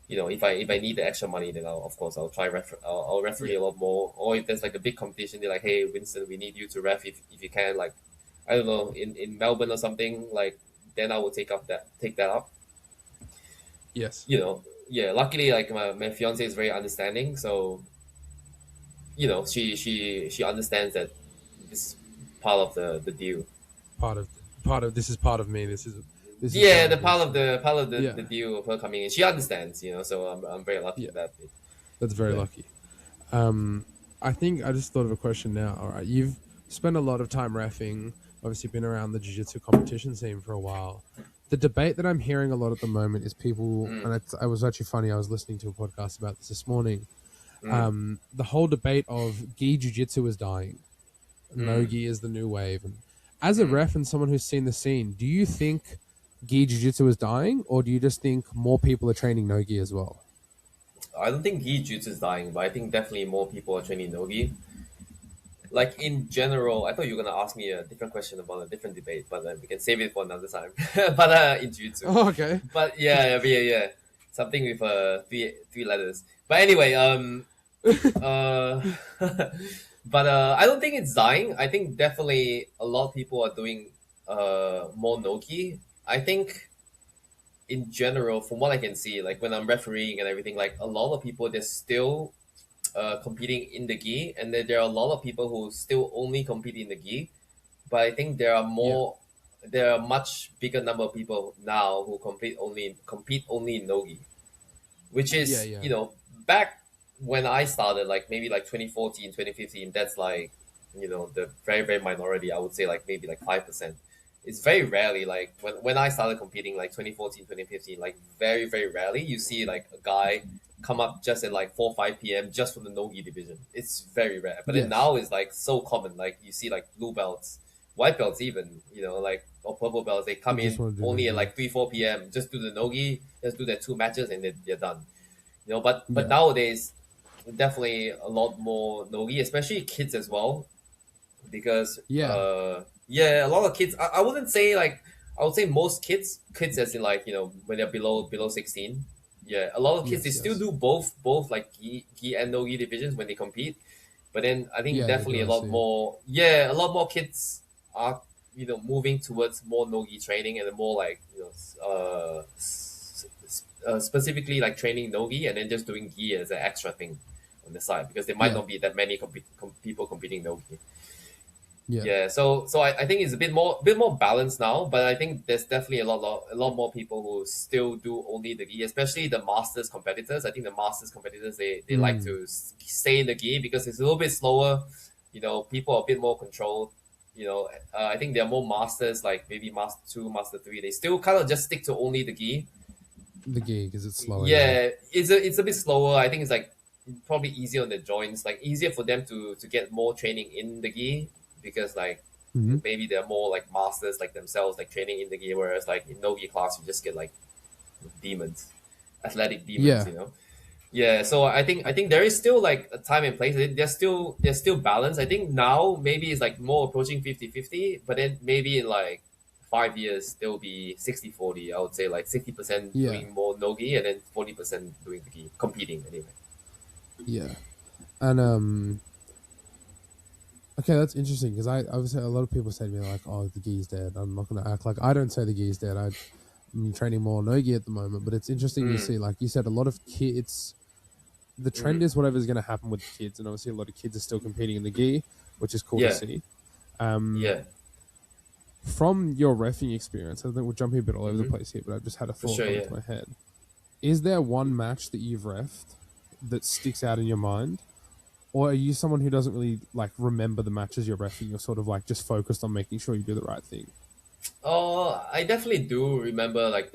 if I need the extra money, then of course I'll try I'll referee Yeah. a lot more. Or if there's like a big competition, they're like, hey Winston, we need you to ref if you can, like I don't know, in Melbourne or something, like then I will take that up. Yes. Yeah, luckily like my fiance is very understanding, so she understands that this is part of the deal. Part of this is part of me. This is Yeah, part the of part of Winston. the Yeah. deal of her coming in, she understands. So I'm very lucky Yeah. in that bit. That's very Yeah. lucky. I think I just thought of a question now. All right, you've spent a lot of time reffing, obviously been around the jiu-jitsu competition scene for a while. The debate that I'm hearing a lot at the moment is people, Mm, and it was actually funny. I was listening to a podcast about this morning. mm, The whole debate of gi jiu-jitsu is dying, no mm, gi is the new wave. And as a mm. ref and someone who's seen the scene, do you think gi jiu-jitsu is dying, or do you just think more people are training no gi as well? I don't think gi jutsu is dying, but I think definitely more people are training nogi. Like in general, I thought you were gonna ask me a different question about a different debate, but we can save it for another time. But in jiu-jitsu, Oh, okay. but yeah, something with three letters. But anyway, uh, but I don't think it's dying. I think definitely a lot of people are doing more nogi. I think in general, from what I can see, like when I'm refereeing and everything, like a lot of people they're still competing in the gi, and then there are a lot of people who still only compete in the gi. But I think Yeah. there are much bigger number of people now who compete only in nogi, which Yeah. is Yeah. back when I started, like maybe like 2014, 2015. That's like the very very minority. I would say like maybe like 5%. it's very rarely like when I started competing like 2014, 2015, like very, very rarely you see like a guy come up just at like 4 or 5 p.m. just from the no-gi division. It's very rare. But then Yes. now it's like so common. Like you see like blue belts, white belts even, like or purple belts, they You come just in want to do only at no-gi. like 3, 4 p.m. just do the no-gi, just do their 2 matches and they're done. But Yeah. nowadays definitely a lot more no-gi, especially kids as well, because Yeah. yeah, a lot of kids. I wouldn't say like I would say most kids as in like when they're below 16. Yeah, a lot of kids they Yes. still Yes. do both like gi and no gi divisions when they compete, but then I think Yeah, they definitely do. a I lot see. more. Yeah, a lot more kids are moving towards more no gi training and more like specifically like training no gi and then just doing gi as an extra thing on the side because there might Yeah. not be that many people competing no gi. Yeah. Yeah, so I think it's a bit more balanced now, but I think there's definitely a lot more people who still do only the gi, especially the masters competitors. I think the masters competitors they like Mm. to stay in the gi because it's a little bit slower. People are a bit more controlled. I think there are more masters like maybe master two, master three. They still kind of just stick to only the gi. The gi because it's slower. Yeah. Yeah, it's a bit slower. I think it's like probably easier on the joints, like easier for them to get more training in the gi because like Mm-hmm. maybe they're more like masters like themselves, like training in the gi, whereas like in no gi class you just get like demons, athletic demons, Yeah. Yeah, so I think there is still like a time and place. There's still balance. I think now maybe it's like more approaching 50-50, but then maybe in like 5 years there will be 60-40. I would say like 60% Yeah. doing more no-gi and then 40% doing the gi, competing anyway. Yeah. And okay, that's interesting because I obviously a lot of people say to me like, "Oh, the gi's dead." I'm not gonna act like I don't say the gi's dead. I'm training more no gi at the moment, but it's interesting you see, like you said, a lot of kids. The trend is whatever's going to happen with the kids, and obviously a lot of kids are still competing in the gi, which is cool to Yeah, see. Um, yeah, from your reffing experience, I think we're jumping a bit all over the hmm place here, but I've just had a for thought sure. come Yeah. into my head. Is there one match that you've reffed that sticks out in your mind? Or are you someone who doesn't really like remember the matches you're reffing? You're sort of like just focused on making sure you do the right thing. Oh, I definitely do remember like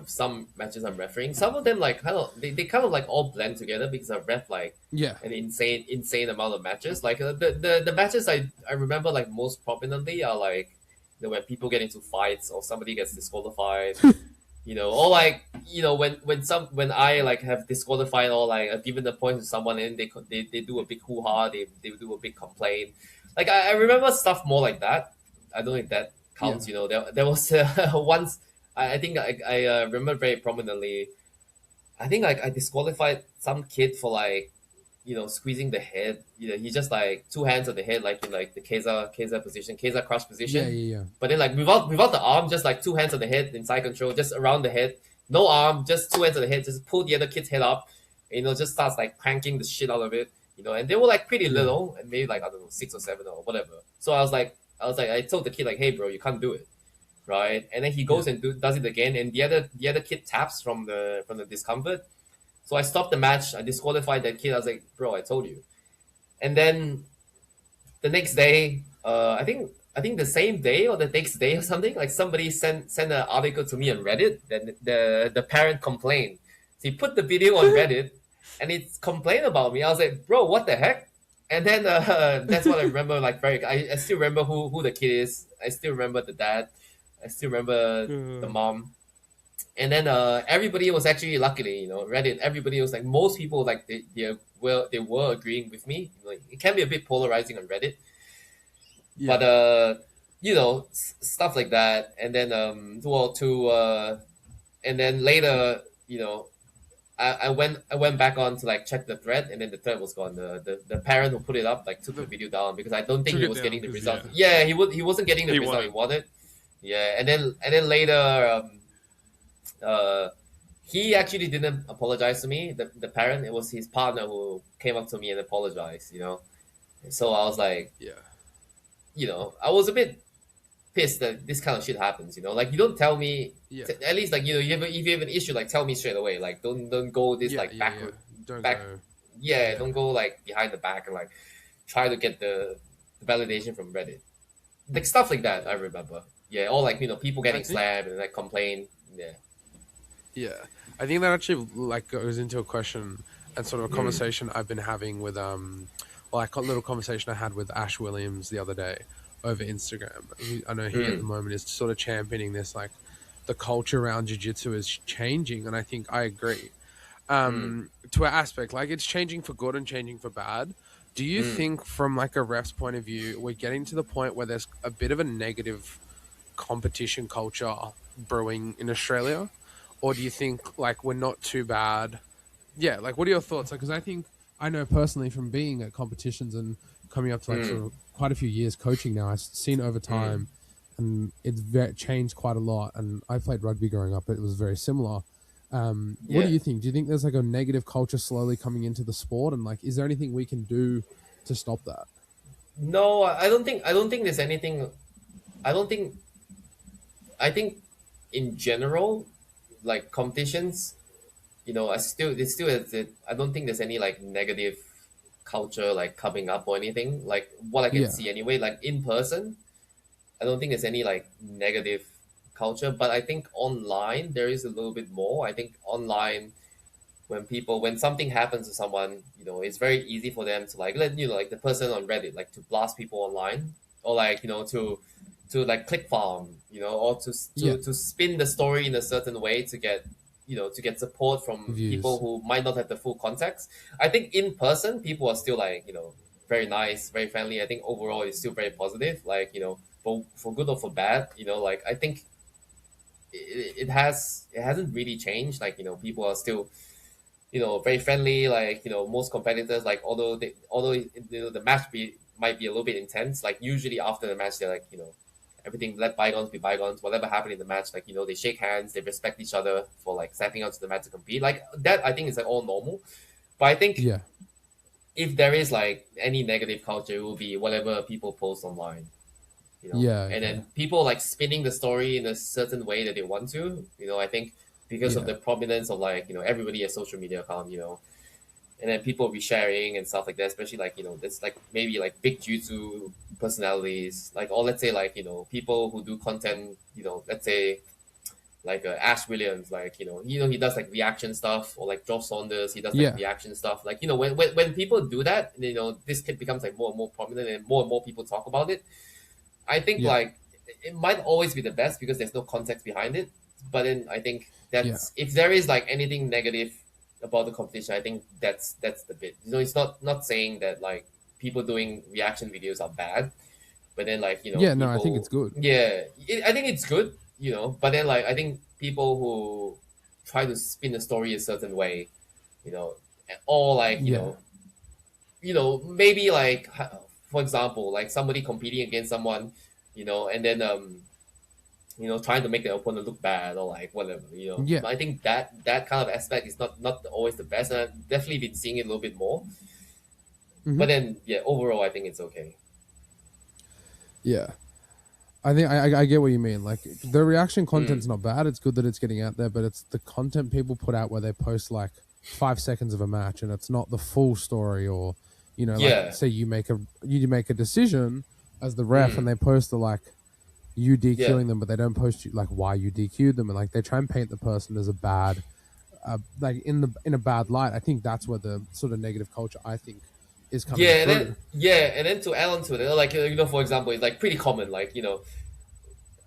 some matches I'm refereeing. Some of them like they kind of like all blend together because I ref like Yeah. an insane amount of matches. Like the matches I remember like most prominently are like when people get into fights or somebody gets disqualified, or like when I like have disqualified or like I've given the points to someone and they do a big hoo ha, they do a big complaint. Like I remember stuff more like that. I don't know if that Yeah. counts. There was once I think I remember very prominently. I think like I disqualified some kid for like squeezing the head. He just like two hands on the head, like in like the Keza position, Keza crush Yeah. position. Yeah. But then like without the arm, just like two hands on the head in side control, just around the head, no arm, just two hands on the head, just pull the other kid's head up, just starts like cranking the shit out of it. And they were like pretty Yeah. little, and maybe like I don't know 6 or 7 or whatever. So I told the kid like, hey bro, you can't do it, right? And then he Yeah. goes and does it again, and the other kid taps from the discomfort. So I stopped the match. I disqualified that kid. I was like, bro, I told you. And then the next day, I think the same day or the next day or something, like somebody sent an article to me on Reddit that the parent complained. So he put the video on Reddit, and it's complained about me. I was like, bro, what the heck? And then that's what I remember. Like I still remember who the kid is. I still remember the dad. I still remember the mom. And then everybody was actually luckily Reddit, everybody was like most people like they were agreeing with me. It can be a bit polarizing on Reddit, Yeah. but stuff like that. And then and then later I went back on to like check the thread, and then the thread was gone. The parent who put it up like took the video down because I don't think Took he it was down getting the 'cause, result. yeah. Yeah, he wasn't getting the He result he wanted. wanted. Yeah, and then later he actually didn't apologize to me. The parent, it was his partner who came up to me and apologized. So I was like, Yeah. I was a bit pissed that this kind of shit happens. Like you don't tell me. Yeah. At least like if you have an issue, like tell me straight away. Like don't go this like backward. Don't back- go. Yeah, Yeah. don't go like behind the back and like try to get the validation from Reddit. Like stuff like that, I remember. Yeah, or like people I getting think slapped and like complain. Yeah. Yeah, I think that actually like goes into a question and sort of a Mm. conversation I've been having with like a little conversation I had with Ash Williams the other day over Instagram. I know he at the Mm. moment is sort of championing this, like the culture around jiu-jitsu is changing, and I think I agree. Mm. To an aspect, like it's changing for good and changing for bad. Do you Mm. think from like a ref's point of view, we're getting to the point where there's a bit of a negative competition culture brewing in Australia? Or do you think like we're not too bad? Yeah, like what are your thoughts? Because I think I know personally from being at competitions and coming up to like sort Mm. of quite a few years coaching now, I've seen over Mm. time, and it's changed quite a lot. And I played rugby growing up; it was very similar. What do Yeah. you think? Do you think there's like a negative culture slowly coming into the sport, and like, is there anything we can do to stop that? No, I don't think. I don't think there's anything. I don't think. I think, in general, like competitions, I still it's still I don't think there's any like negative culture like coming up or anything. Like what I can Yeah, see anyway, like in person, I don't think there's any like negative culture. But I think online there is a little bit more. I think online when something happens to someone, it's very easy for them to like let like the person on Reddit like to blast people online, or like to like click farm, or yeah, to spin the story in a certain way to get to get support from people views. who might not have the full context. I think in person people are still like very nice, very friendly. I think overall it's still very positive, like for good or for bad. Like I think it hasn't really changed. Like people are still very friendly. Like most competitors, like although the match might be a little bit intense. Like usually after the match, they're like everything, let bygones be bygones. Whatever happened in the match, like they shake hands, they respect each other for like stepping onto the mat to compete. Like that, I think is like all normal. But I think Yeah, if there is like any negative culture, it will be whatever people post online. yeah, And okay, then people like spinning the story in a certain way that they want to. I think because of yeah, the prominence of like everybody has social media account, and then people be sharing and stuff like that, especially like there's like maybe like big jiu-jitsu personalities, like, or let's say like people who do content, let's say like Ash Williams, like he does like reaction stuff, or like Josh Saunders, he does like yeah, reaction stuff, like when people do that, this kid becomes like more and more prominent and more people talk about it. I think yeah, like it might always be the best because there's no context behind it. But then I think yeah, that's, if there is like anything negative about the competition, I think that's the bit. It's not saying that like people doing reaction videos are bad, but then like yeah. No, I think it's people, good. yeah, I think it's good, But then like I think people who try to spin the story a certain way, you know, or like Yeah, maybe like for example, like somebody competing against someone, and then trying to make the opponent look bad or like whatever, yeah. I think that kind of aspect is not always the best, and I've definitely been seeing it a little bit more. Hmm. But then yeah, overall I think it's okay. Yeah. I think I get what you mean. Like the reaction content's Mm. not bad. It's good that it's getting out there, but it's the content people put out where they post like 5 seconds of a match and it's not the full story. Or like Yeah. say you make a decision as the ref and Mm. they post the like you Yeah. DQing them, but they don't post you like why you DQ'd them, and like they try and paint the person as a bad like in a bad light. I think that's where the sort of negative culture I think is coming Yeah, and then through. to add on to it, like for example, it's like pretty common. Like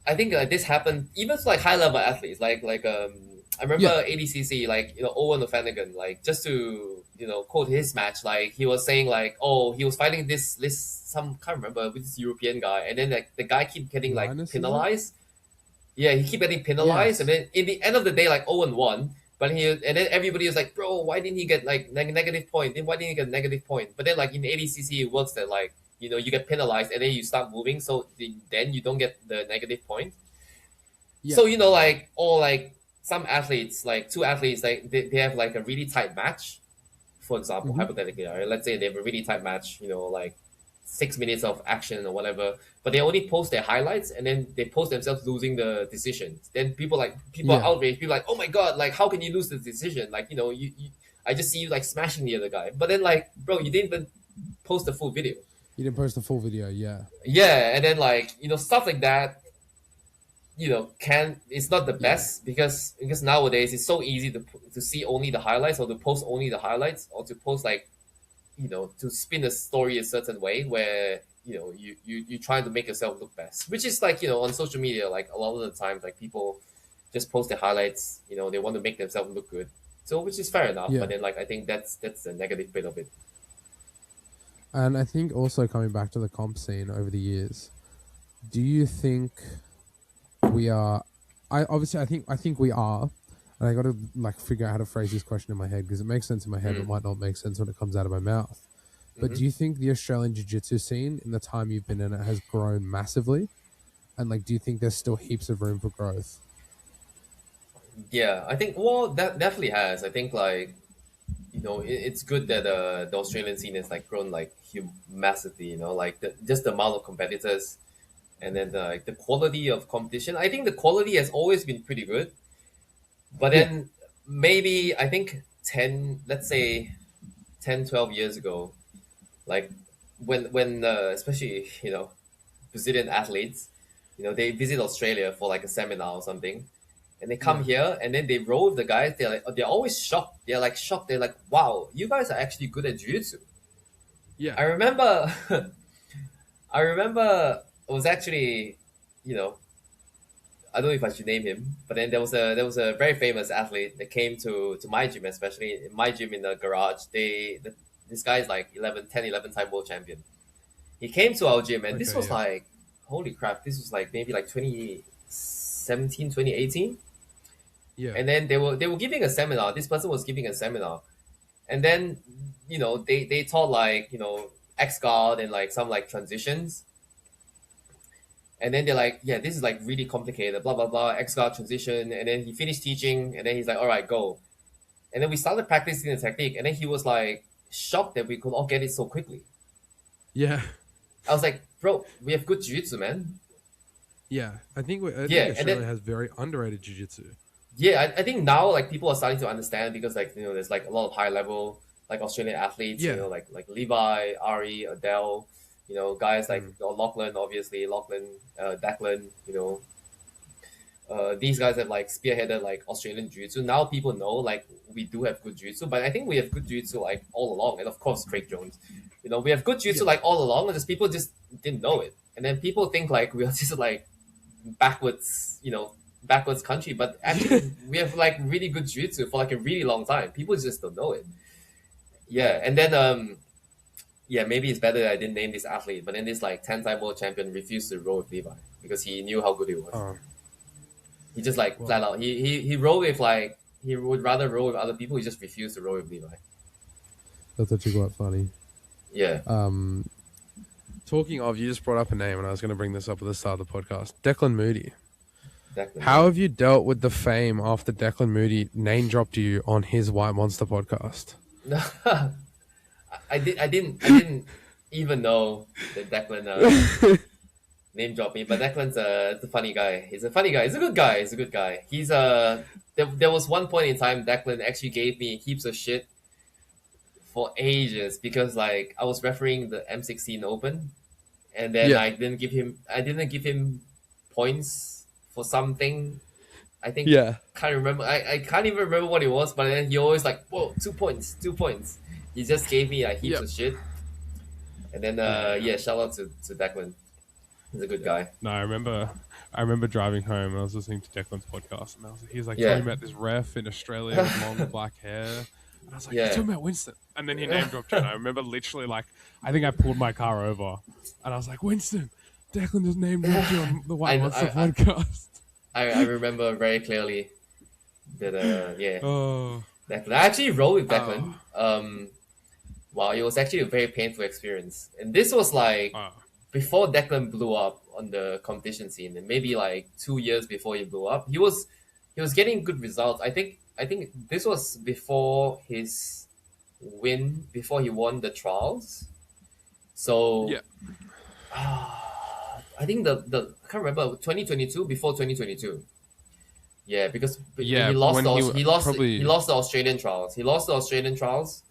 I think this happened even to like high level athletes. I Yeah. remember ADCC, like Owen O'Flanagan, like just to quote his match, like he was saying like, oh, he was fighting this some, can't remember, with this European guy, and then like the guy keep getting like Linus, is it? penalized. Yeah, he keep getting penalized, and Yes. then in the end of the day, like Owen won. But and then everybody was like, bro, why didn't he get like negative point? Then why didn't he get negative point? But then like in ADCC, it works that like you get penalized and then you start moving, so then you don't get the negative point. Yeah. So like, or like some athletes, like two athletes, like they have like a really tight match, for example, Hmm. hypothetically, right? Let's say they have a really tight match, like 6 minutes of action or whatever, but they only post their highlights and then they post themselves losing the decision. Then people are Yeah. outraged. People are like, oh my god, like how can you lose the decision? Like I just see you like smashing the other guy, but then like, bro, you didn't even post the full video. You didn't post the full video. Yeah. Yeah, and then like stuff like that. it's not the best because nowadays it's so easy to see only the highlights or to post only the highlights or to post like to spin a story a certain way where you try to make yourself look best, which is like on social media, like a lot of the times like people just post the highlights, they want to make themselves look good, so which is fair enough. Yeah. But then like I think that's the negative bit of it. And I think also coming back to the comp scene over the years, do you think we are? I think we are, and I got to like figure out how to phrase this question in my head because it makes sense in my head, but might not make sense when it comes out of my mouth. But do you think the Australian Jiu-Jitsu scene in the time you've been in it has grown massively? And like, do you think there's still heaps of room for growth? Yeah, I think that definitely has. I think like it's good that the Australian scene has like grown like massively. Like just the amount of competitors, and then like the quality of competition. I think the quality has always been pretty good, but then maybe I think 12 years ago, like when especially Brazilian athletes, they visit Australia for like a seminar or something, and they come here and then they roll with the guys. They're always shocked. They're like shocked. They're like, wow, you guys are actually good at jiu-jitsu. Yeah. I remember it was actually, I don't know if I should name him, but then there was a very famous athlete that came to my gym, especially in my gym in the garage. This guy is like 11 time world champion. He came to our gym and this was like, holy crap, this was like maybe like 2017, 2018. Yeah. And then they were giving a seminar. This person was giving a seminar. And then, they taught like, X guard and like some like transitions. And then they're like, yeah, this is like really complicated, blah, blah, blah, X guard transition. And then he finished teaching and then he's like, all right, go. And then we started practicing the technique. And then he was like shocked that we could all get it so quickly. Yeah. I was like, bro, we have good jiu-jitsu, man. Yeah. I think Australia has very underrated jiu-jitsu. Yeah, I think now like people are starting to understand because like there's like a lot of high level like Australian athletes, like Levi, Ari, Adele, guys like Lachlan, obviously Declan, these guys have like spearheaded like Australian jiu-jitsu. Now people know like we do have good jiu-jitsu, but I think we have good jiu-jitsu like all along, and of course Craig Jones, we have good jiu-jitsu like all along, and just people just didn't know it, and then people think like we are just like backwards country, but actually we have like really good jiu-jitsu for like a really long time. People just don't know it. Yeah, and then maybe it's better that I didn't name this athlete, but then this like 10-time world champion refused to roll with Levi because he knew how good he was. He just like flat out he rolled with like he would rather roll with other people. He just refused to roll with Levi. That's actually quite funny. Yeah. Talking of, you just brought up a name, and I was going to bring this up at the start of the podcast. Declan Moody. Declan. How have you dealt with the fame after Declan Moody name dropped you on his White Monster podcast? I didn't even know that Declan name dropped me, but Declan's a funny guy. He's a funny guy. He's a good guy. He's there was one point in time Declan actually gave me heaps of shit for ages because like I was refereeing the M16 Open, and then I didn't give him points for something. I think can't remember. I can't even remember what it was, but then he always like, whoa, 2 points. He just gave me like heaps of shit. And then shout out to Declan. He's a good guy. No, I remember driving home and I was listening to Declan's podcast, and he was like talking about this ref in Australia with long black hair. And I was like, you're talking about Winston. And then he name dropped you. And I remember literally like, I think I pulled my car over and I was like, Winston, Declan just name dropped you on the White Monster podcast. I remember very clearly that Declan. I actually rode with Declan. Wow, it was actually a very painful experience. And this was like before Declan blew up on the competition scene, and maybe like 2 years before he blew up. He was getting good results. I think this was before his win, before he won the trials. So I think the I can't remember 2022, before 2022. Yeah, because he lost the Australian trials. He lost the Australian trials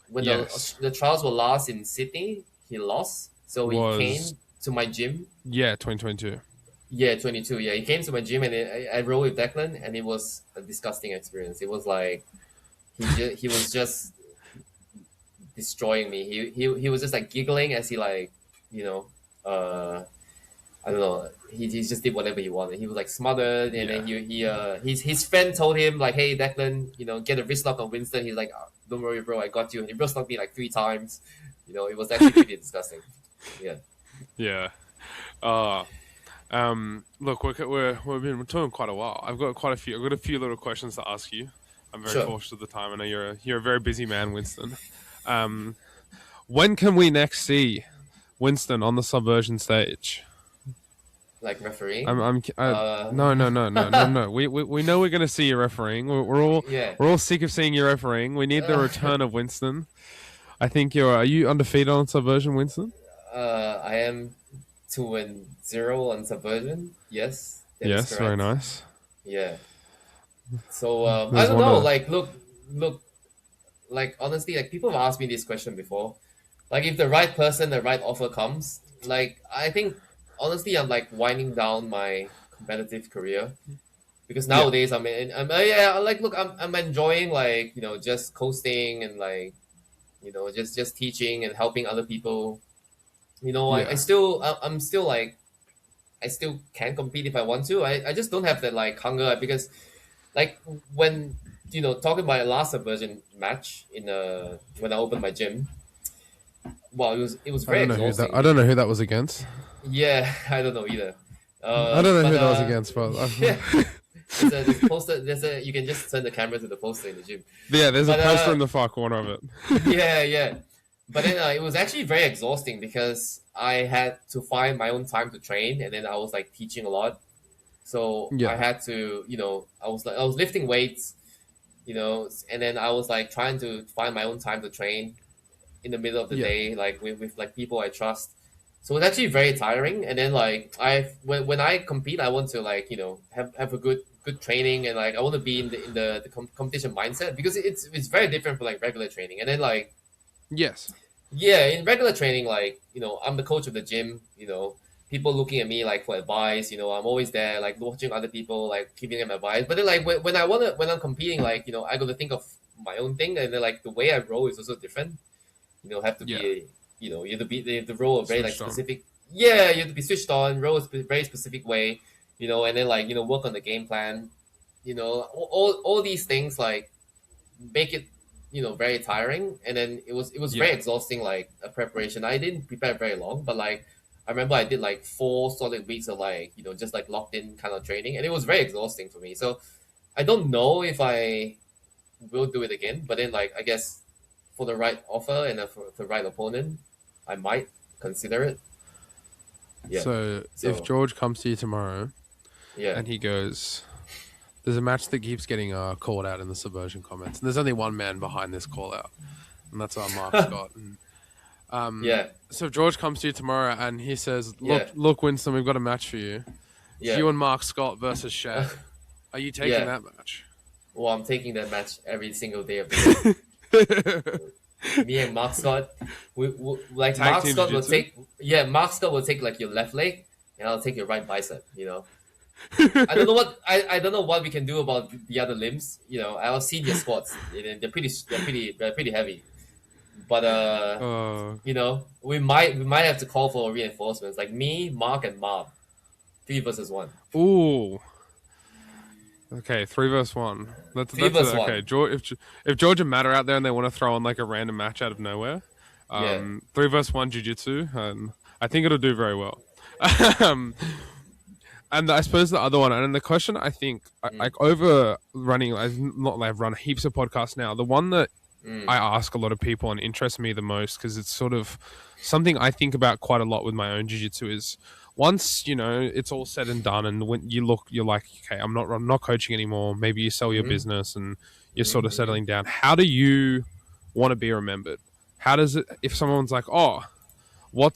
when the trials were last in Sydney. He lost, so he came to my gym. Yeah, 2022. Yeah, 22. Yeah, he came to my gym and I rolled with Declan, and it was a disgusting experience. It was like he was just destroying me. He was just like giggling as he like, you know, I don't know. He just did whatever he wanted. He was like smothered, and then his friend told him like, "Hey, Declan, get a wrist lock on Winston." He's like, "Don't worry, bro, I got you." And he wrist locked me like 3 times. It was actually pretty disgusting. Yeah. Yeah. Look, we've been talking quite a while. I've got a few little questions to ask you. I'm very cautious of the time. I know you're a very busy man, Winston. When can we next see Winston on the Subversion stage? Like refereeing? No. We know we're going to see you refereeing. We're all sick of seeing you refereeing. We need the return of Winston. I think are you undefeated on Subversion, Winston? I am 2-0 on Subversion. Yes. Yes, very nice. Yeah. So I don't know. Like, look. Like, honestly, like, people have asked me this question before. Like, if the right person, the right offer comes, like, I think honestly, I'm like winding down my competitive career because nowadays I'm enjoying like just coasting and like just teaching and helping other people. I'm still like I still can compete if I want to. I just don't have that like hunger because like when talking about the last Subversion match when I opened my gym. Well, it was very exhausting. I don't know who that was against. Yeah, I don't know either. I don't know who that was against, but there's a poster. You can just turn the camera to the poster in the gym. Yeah, there's a poster in the far corner of it. Yeah. But then it was actually very exhausting because I had to find my own time to train, and then I was like teaching a lot. So I had to, I was lifting weights, and then I was like trying to find my own time to train in the middle of the day, like with like people I trust. So it's actually very tiring. And then like when I compete, I want to like have a good training, and like I want to be in the competition mindset because it's very different from like regular training. And then like in regular training, like I'm the coach of the gym. People looking at me like for advice. I'm always there like watching other people, like giving them advice. But then like when I'm competing, like I got to think of my own thing, and then like the way I roll is also different. Have to be you have to be the roll a very like specific. Yeah, you have to be switched on, roll a very specific way, and then like work on the game plan. All these things like make it very tiring, and then it was very exhausting, like a preparation. I didn't prepare very long, but like I remember I did like 4 solid weeks of like just like locked in kind of training, and it was very exhausting for me. So I don't know if I will do it again, but then like I guess for the right offer and for the right opponent, I might consider it. Yeah. So if George comes to you tomorrow, and he goes, "There's a match that keeps getting called out in the Subversion comments, and there's only one man behind this call out, and that's our Mark Scott." And, So if George comes to you tomorrow and he says, "Look, Winston, we've got a match for you. It's you and Mark Scott versus Shay. Are you taking that match?" Well, I'm taking that match every single day of the week. Me and Mark Scott, we like Tag Mark team Scott will jiu-jitsu? take Mark Scott will take like your left leg, and I'll take your right bicep. I don't know what we can do about the other limbs. I've seen your squats. They're pretty heavy. But we might have to call for reinforcements like me, Mark, and Mob, 3 versus 1. Ooh. Okay, 3 versus 1. That's 3 versus 1. Okay, if George and Matt are out there and they want to throw on like a random match out of nowhere, 3 versus 1 jiu-jitsu, I think it'll do very well. And I suppose the other one, and the question I think, like over running, I've run heaps of podcasts now. The one that I ask a lot of people and interests me the most, because it's sort of something I think about quite a lot with my own jiu-jitsu, is once it's all said and done, and when you're like, okay, I'm not coaching anymore. Maybe you sell your business and you're sort of settling down. How do you want to be remembered? How does it, if someone's like, oh, what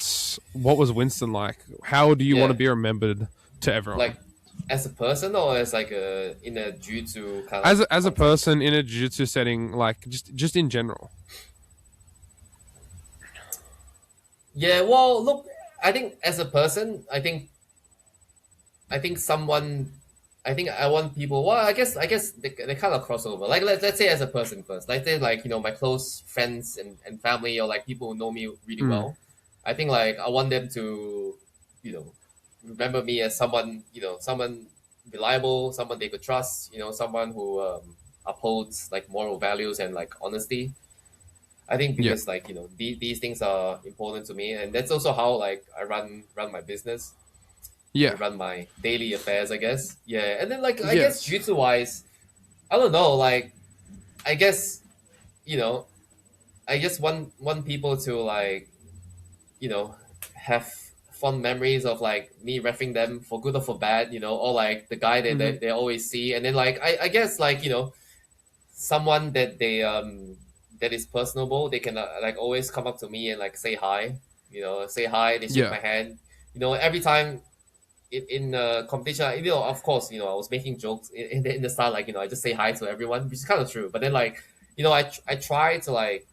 was Winston like? How do you want to be remembered to everyone? Like as a person, or as like in a jiu-jitsu kind of as a person in a jiu-jitsu setting, like just in general. Yeah, well, look, I think as a person, I think I think someone, I think I want people. Well, I guess they kind of cross over. Like let's say as a person first. Let's say like my close friends and family, or like people who know me really Mm. well. I think like I want them to, you know, remember me as someone, someone reliable, someone they could trust. Someone who upholds like moral values and like honesty. I think Yeah. because like these things are important to me, and that's also how like I run my business. I Yeah. run my daily affairs, I guess. Yeah, and then like I guess Yes. jiu-jitsu wise, I don't know. Like I guess you know I just want people to like you know have fond memories of like me reffing them for good or for bad, or like the guy that Hmm. they always see, and then like I guess like someone that they that is personable. They can like always come up to me and like say hi. Say hi. They shake Yeah. my hand. Every time in competition, of course, I was making jokes in the start, like I just say hi to everyone, which is kind of true. But then like I try to like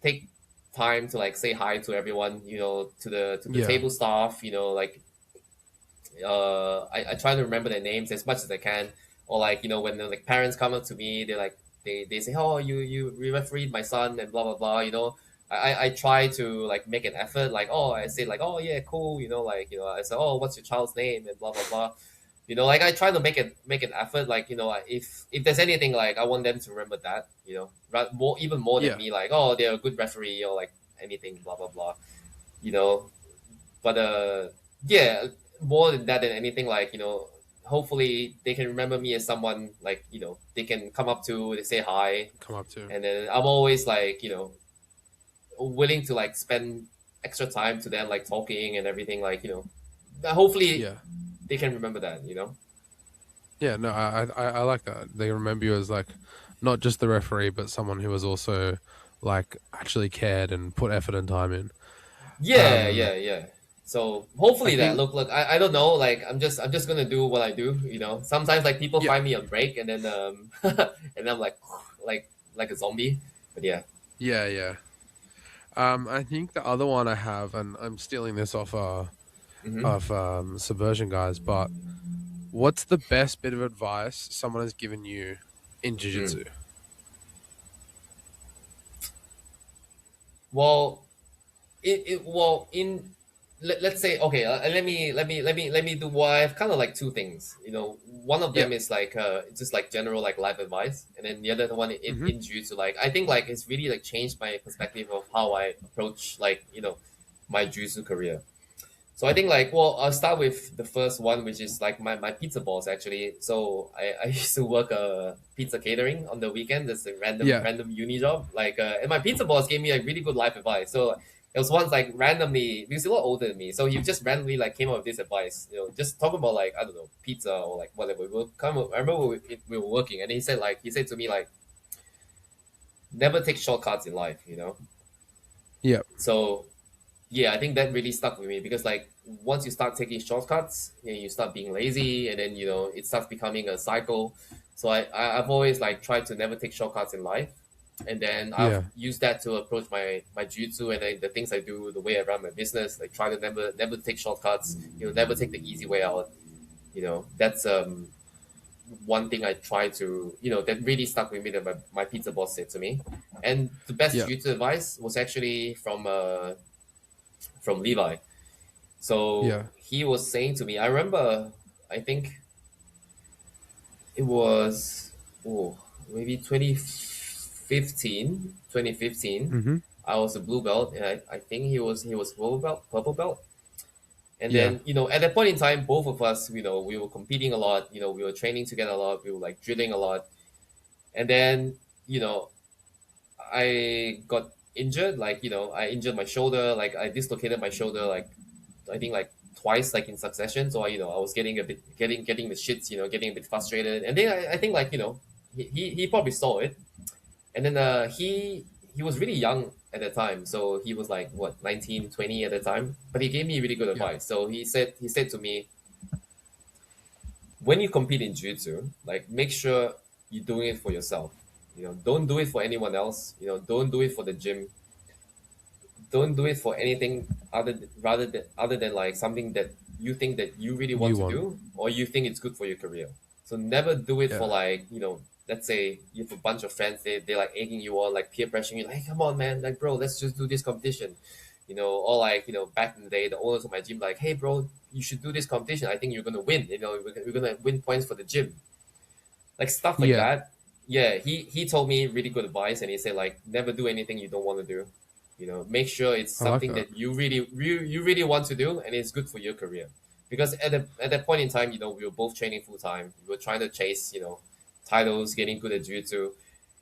take time to like say hi to everyone, to the Yeah. table staff, like I try to remember their names as much as I can. Or like when the like parents come up to me, they say, oh, you refereed my son and blah blah blah. I try to like make an effort, like, oh, I say like, oh yeah, cool, like I say, oh, what's your child's name and blah blah blah. Like I try to make an effort, like if there's anything, like I want them to remember that, more, even more than Yeah. me, like, oh, they're a good referee, or like anything blah blah blah, you know but yeah, more than that, than anything, like hopefully they can remember me as someone like they can come up to, they say hi. Come up to. And then I'm always like willing to like spend extra time to them, like talking and everything, like hopefully Yeah. they can remember that. Yeah. No, I like that. They remember you as like not just the referee, but someone who was also like actually cared and put effort and time in. Yeah, Um, yeah, yeah. So I hopefully that, think. look, I don't know, like I'm just gonna do what I do. Sometimes like people Yeah. find me on break, and then and I'm like like a zombie. But yeah. Yeah. Yeah. I think the other one I have, and I'm stealing this off Hmm. Subversion guys, but what's the best bit of advice someone has given you in jiu-jitsu? Well, well, let's say, okay, let me do, well, I have kind of like two things. One of Yeah. them is like just like general like life advice, and then the other one in Mm-hmm. in jiu-jitsu, like I think like it's really like changed my perspective of how I approach like my jiu-jitsu career. So I think like, well, I'll start with the first one, which is like my pizza boss, actually. So I used to work pizza catering on the weekend. That's a random Yeah. random uni job. Like and my pizza boss gave me like really good life advice. So it was once like randomly, because he's a lot older than me. So he just randomly like came up with this advice, just talking about like, I don't know, pizza or like whatever. I remember we were working, and he said to me like, never take shortcuts in life. Yeah. So yeah, I think that really stuck with me, because like once you start taking shortcuts, you start being lazy, and then it starts becoming a cycle. So I've always like tried to never take shortcuts in life, and then I've Yeah. used that to approach my jiu-jitsu, and then the things I do, the way I run my business, like try to never take shortcuts, never take the easy way out. That's one thing I try to, that really stuck with me, that my pizza boss said to me. And the best Yeah. jiu-jitsu advice was actually from Levi. So Yeah. he was saying to me, I remember, I think it was, oh, maybe 2015, 2015. Mm-hmm. I was a blue belt, and I think he was purple belt. And Yeah. then, at that point in time, both of us, we were competing a lot, we were training together a lot, we were like drilling a lot. And then, I got injured, like, I injured my shoulder, like I dislocated my shoulder, like I think like twice, like in succession. So I was getting a bit, getting the shits, getting a bit frustrated. And then I think like he probably saw it, and then he was really young at the time, so he was like what, 19, 20 at the time. But he gave me really good Yeah. advice. So he said to me, when you compete in jiu-jitsu, like make sure you're doing it for yourself. Don't do it for anyone else. Don't do it for the gym. Don't do it for anything other than like something that you think that you really want to do, or you think it's good for your career. So never do it for like, let's say you have a bunch of friends, they're like egging you on, like peer pressuring you, like, hey, come on, man, like, bro, let's just do this competition. Or like, back in the day, the owners of my gym, like, hey, bro, you should do this competition. I think you're going to win. We're going to win points for the gym. Like stuff like that. Yeah, he told me really good advice, and he said, like, never do anything you don't want to do. Make sure it's something that you really want to do, and it's good for your career. Because at that point in time, we were both training full time. We were trying to chase, titles, getting good at jiu-jitsu.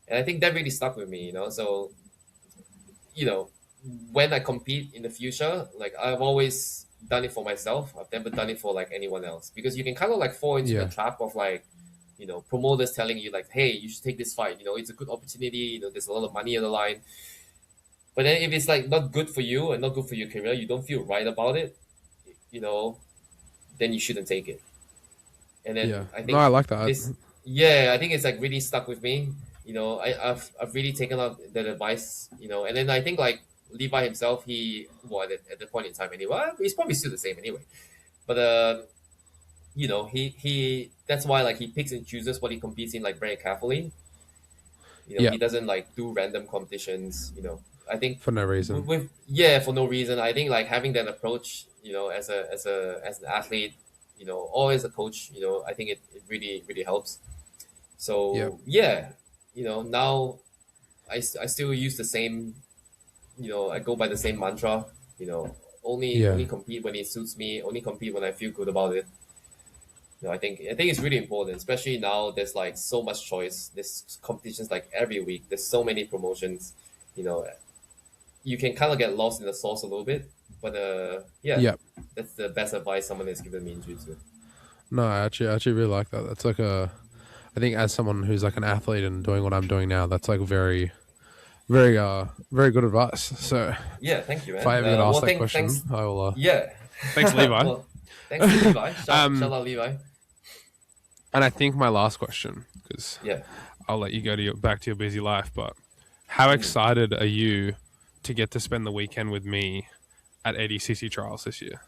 And I think that really stuck with me, So, when I compete in the future, like, I've always done it for myself. I've never done it for like anyone else, because you can kind of like fall into the trap of like, promoters telling you like, hey, you should take this fight. It's a good opportunity. There's a lot of money on the line. But then if it's like not good for you and not good for your career, you don't feel right about it, then you shouldn't take it. And then I think I like that. I think it's like really stuck with me. I've really taken up that advice, and then I think like Levi himself, at the point in time anyway, he's probably still the same anyway. But he that's why like he picks and chooses what he competes in like very carefully. He doesn't like do random competitions, I think for no reason. For no reason. I think like having that approach, as an athlete, or as a coach, I think it really, really helps. So now I still use the same, I go by the same mantra, only compete when it suits me, only compete when I feel good about it. I think it's really important, especially now there's like so much choice. There's competitions like every week. There's so many promotions, you can kind of get lost in the sauce a little bit, but that's the best advice someone has given me in jiu-jitsu. No, I actually really like that. That's like I think as someone who's like an athlete and doing what I'm doing now, that's like very, very, very good advice. So yeah, thank you, man. If I ever get asked that question, I will. Thanks, Levi. Well, thanks, Levi. Shout out, Levi. And I think my last question, because I'll let you go back to your busy life, but how excited are you to get to spend the weekend with me at ADCC trials this year?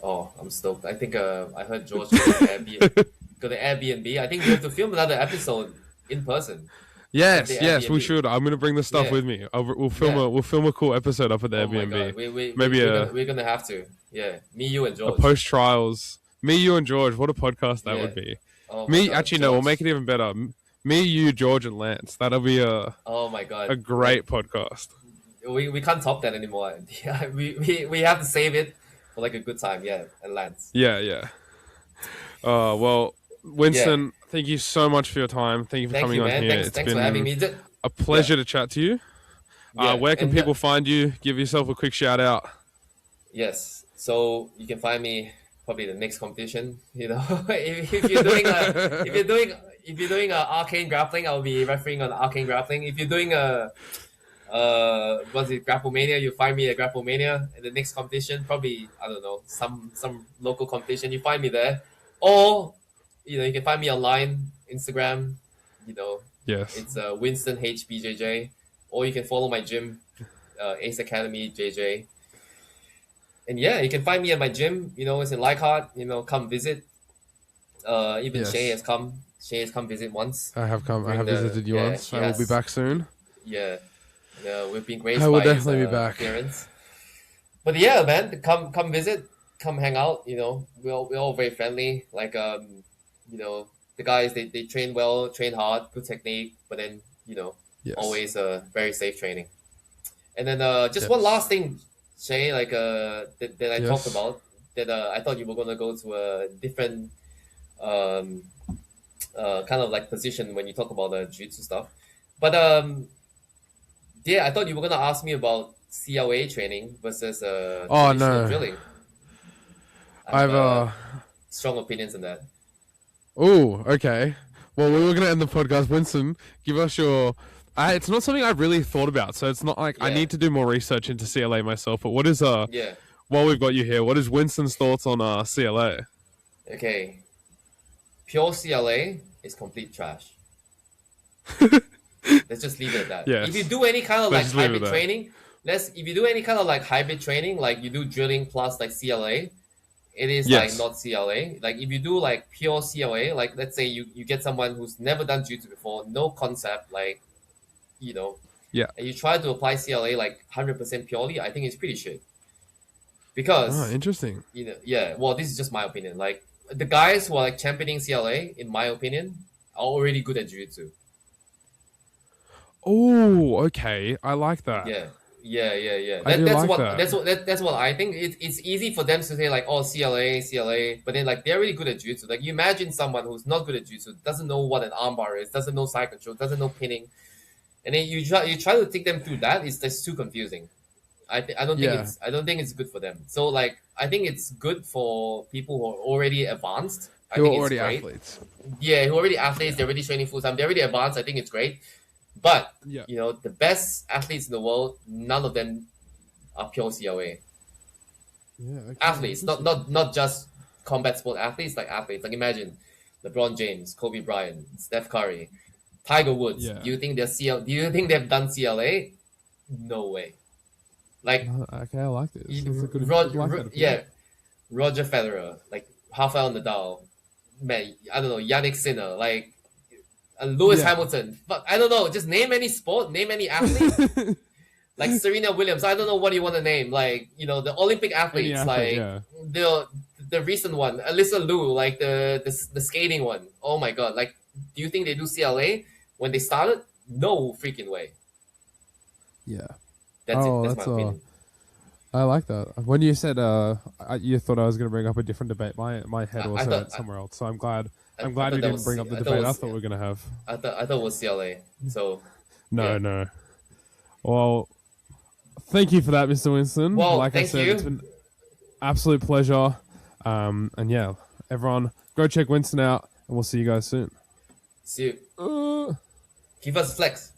Oh, I'm stoked. I think I heard George go to Airbnb. I think we have to film another episode in person. Yes, we should. I'm gonna bring the stuff with me. We'll film a cool episode up at the Airbnb. We're gonna have to. Yeah, me, you, and George. Post trials. Me, you, and George. What a podcast that would be. Oh no, we'll make it even better. Me, you, George, and Lance. That'll be a great podcast. We can't top that anymore. We have to save it for like a good time. And Lance. Well, Winston, thank you so much for your time. Thank you for coming on here. Thanks for having me. A pleasure to chat to you. Where can people find you? Give yourself a quick shout out. Yes, so you can find me probably the next competition. If you're doing arcane grappling, I'll be referring on arcane grappling. If you're doing Grapplemania, you find me at Grapplemania. And the next competition, probably, I don't know, some local competition, you find me there. Or you can find me online, Instagram. It's Winston HBJJ, or you can follow my gym, Ace Academy JJ. And you can find me at my gym. It's in Leichhardt. Come visit. Even Shay has come. Shay has come visit once. I have come. I have visited you once. I will be back soon. Yeah, we've been graced. I will by definitely his, be back. Appearance. But yeah, man, come visit, come hang out. We're all very friendly. Like the guys they train well, train hard, good technique, but then always very safe training. And then one last thing, Shay, like that I talked about, that I thought you were gonna go to a different kind of like position when you talk about the jiu-jitsu stuff, but I thought you were gonna ask me about CLA training versus traditional drilling. I have strong opinions on that. Oh, okay. Well, we were going to end the podcast. Winston, give us your... it's not something I've really thought about, so it's not like I need to do more research into CLA myself, but what is... While we've got you here, what is Winston's thoughts on CLA? Okay. Pure CLA is complete trash. Let's just leave it at that. Yes. If you do any kind of like hybrid training, like you do drilling plus like CLA, it is Yes. like not CLA. Like if you do like pure CLA, like let's say you get someone who's never done jiu-jitsu before, no concept, like you know, Yeah. and you try to apply CLA like 100% purely, I think it's pretty shit. Because Oh, interesting. yeah, well, this is just my opinion. Like the guys who are like championing CLA, in my opinion, are already good at jiu-jitsu. Oh, okay. I like that. Yeah. I do That's like what that. that's what I think. It's easy for them to say like, oh, CLA, but then like they're really good at jiu-jitsu. Like you imagine someone who's not good at jiu-jitsu, doesn't know what an armbar is, doesn't know side control, doesn't know pinning, and then you try to take them through that. It's just too confusing. I don't think Yeah. I don't think it's good for them. So like I think it's good for people who are already advanced. I Who are think it's already great. athletes. Yeah, who are already athletes, they're already training full time, they're already advanced. I think it's great. But Yeah. you know, the best athletes in the world, none of them are pure CLA. Yeah. Okay. Athletes, Interesting. not just combat sport athletes, like athletes. Like imagine LeBron James, Kobe Bryant, Steph Curry, Tiger Woods. Yeah. Do you think Do you think they've done CLA? No way. Like Okay, I like this. That's a good. yeah, Roger Federer, like Rafael Nadal, man, I don't know, Yannick Sinner, like Lewis Yeah. Hamilton. But I don't know, just name any sport, name any athlete. Like Serena Williams, I don't know what you want to name. Like, you know, the Olympic athletes, athlete, like yeah. the recent one, Alyssa Liu, like the skating one. Oh my god! Like, do you think they do CLA when they started? No freaking way. Yeah. That's Oh, it. That's that's my opinion. I like that. When you said you thought I was going to bring up a different debate, my head was somewhere else. So I'm glad you thought that didn't was- bring up the I thought debate it I was- thought we were going to have. I thought it was CLA. So No, yeah. no. Well, thank you for that, Mr. Winston. Well, like I thank said, you. it's been absolute pleasure. And yeah, everyone go check Winston out, and we'll see you guys soon. see you. Give us flex.